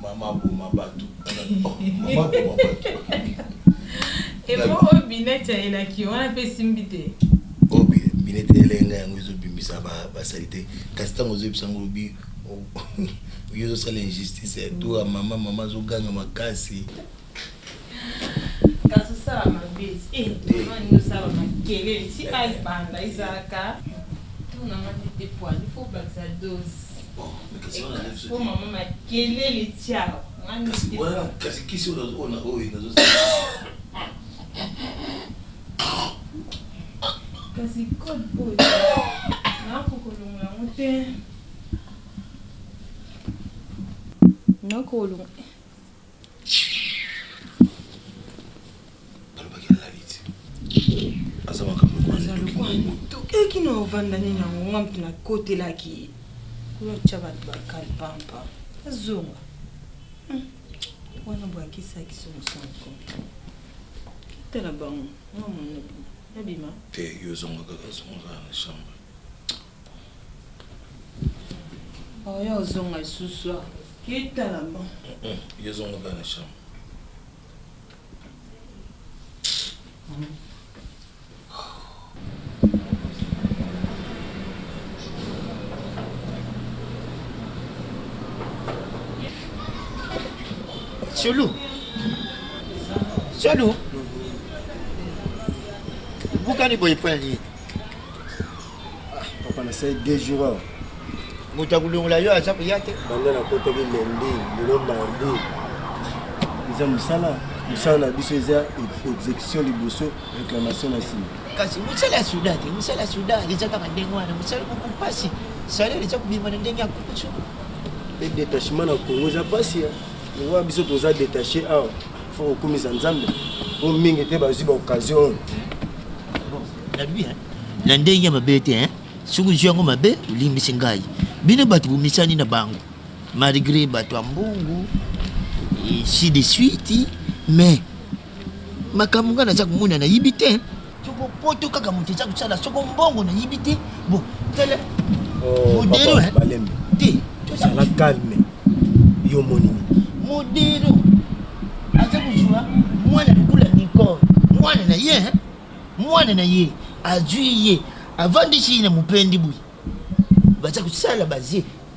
Maman pour ma bateau. Maman pour ma bateau. Et moi au binette il a qui on a fait simbité. Oh binette elenga yango zo bimbisa ba salite. Kasita ngozo bisango bi yo zo l'injustice tout à maman zo ganga makasi. Kaso sala mabezi. Maman nous sala makele si ai banda izaka. Tout na mati de poids, il faut pas que ça dose. Pour maman makele le tia. Kasi voilà, kasi kisi on a nazo. Kasi code boy. Na kokolonga mote. Na kolonga. Qui n'a vendu ni na ngam na côté là qui ko chaba bakal pampa azonga wana bwa kisa kisomo sanko tela bango mama na bima te yo zonga na chambre yo zonga susu kitala ba yo zonga na chambre Chelou. Pourquoi ne pouvez pas aller? Papa, c'est 2 jours. Moutagoulou la yo, ça peut y aller. Banda na côté de lundi, le mardi. Ils ont musala. Musala biso eza exécution liboso réclamation na sima. Kasi musala Soudan, les attaques ndengwana, musala ko pasi. Sala les attaques bimana ndenya ko. Le détachement na Congo za pasi. On va biso toza détaché ah faut komisa nzambe o mingi te bazi ba occasion bon la lui hein la ndenge mabete hein suku jango mabe ulimbisi ngai bino batu bumisani na bango malgré batu ambungu et si de suite mais makamunga na zaku muna na yibite soko poto kaka mutu zaku sala soko mbongo na yibite bon tele modelo hein balembe te sala calme yo monini modelo aza kujua mwana lukula Nicole mwana na ye ajuye avandishi na mupendi bui baza kusala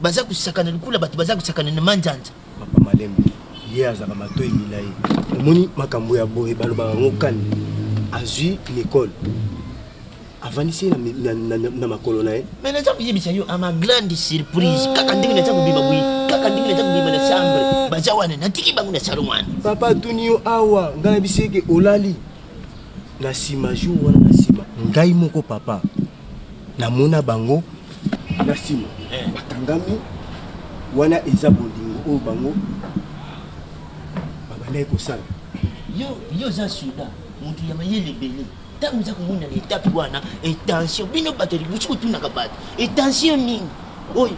baza kusakana lukula batu baza kusakana na manjanja papa malembe ye azaka matoi milai omoni makambo ya boye baloba ngokani azui Nicole avandishi na makolo na ye mais naza kuyebisa yo ama grande surprise kaka ndenge naza kubima bui kaka ndenge naza kubima na chambre baza wana natiki bangu na salon wana papa tuni yo awa ngai biseke olali na sima jour wana na sima ngai moko papa namona bango na sima bakangami wana eza bondingo oyo bango babandaki kosala yo za suda mutu ya mayele bele tangu za kumuna na etape wana attention bino bato libuchi kutunaka bato attention nini oyo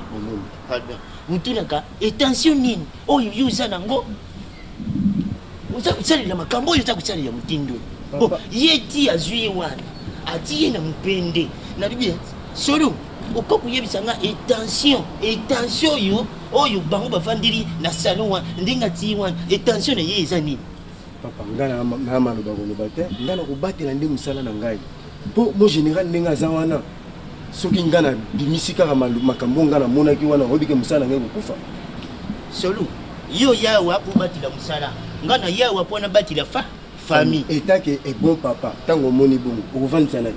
pardon mutunaka attention nini oyo yuza nango uza kusalila makambo oyo uza kusalila mutindo bo yeti azwi wana atiye na mpende na libye solo okoku yebisa nga attention oyo bango bavandiri na salon wa ndinga ti wana attention na ye eza nini papa ngana na maloba koloba te ngana kobatela nde mosala na ngai mpo mo général ndenge aza wana soki ngana bimisi kaka makambo ngana monaki wana oyebike mosala na ngai kokufa solo yo yawa po batila mosala ngana yawa po na batila famille etake e bon papa ntango omoni bongo okovandisa nani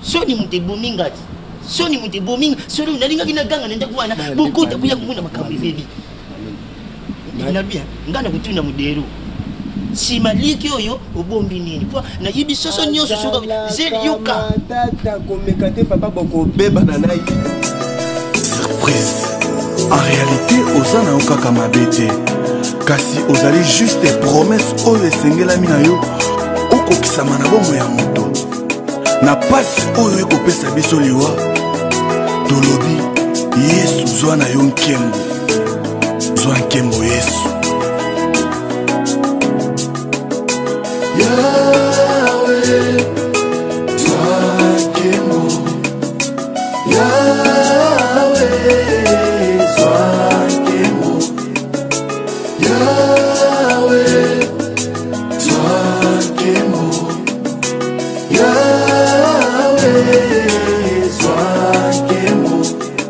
soni mutu ebomi ngati soni mutu ebomi solo nalingaki naganga na ndako wana bokota kuya komona makambo ebebi nabia ngana kutuna mudero simaliki oyo obombi nini po na yibi soso nyonso soka zelioka tata komeka te papa bokobeba na nai surprise En réalité ozana okaka mabete kasi ozali juste promesse oyo esengelami na yo okokisama na bomoi ya moto na pasi oyo ekopesa biso liwa tolobi Yesu zwa na yo nkembo zwa nkembo Yesu Yahweh zwa nkembo Yahweh zwa nkembo Yahweh zwa nkembo Yahweh zwa nkembo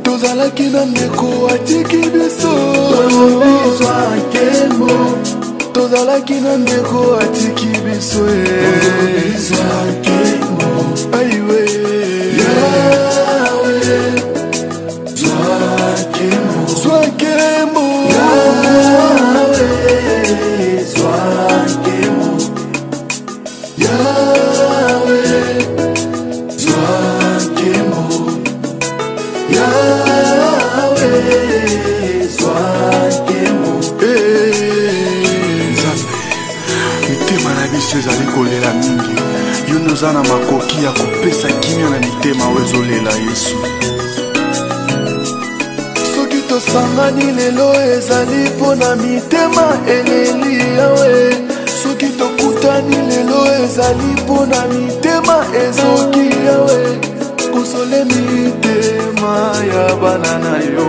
tozalaki na ndeko atiki biso zwa nkembo tozalaki na ndeko atiki biso zwa nkembo aiwe Yahweh zwa nkembo zwa nkembo Yahweh zwa nkembo Yahweh zwa nkembo Yahweh zwa nkembo Nzambe mitema na biso ezali kolela mingi yo noza na makoki ya kopesa kimia na mitema oyo ezolela Yesu soki tosangani lelo ezali mpo na mitema eleli yawe soki tokutani lelo ezali mpo na mitema ezoki yawe kosole mitema ya bana na yo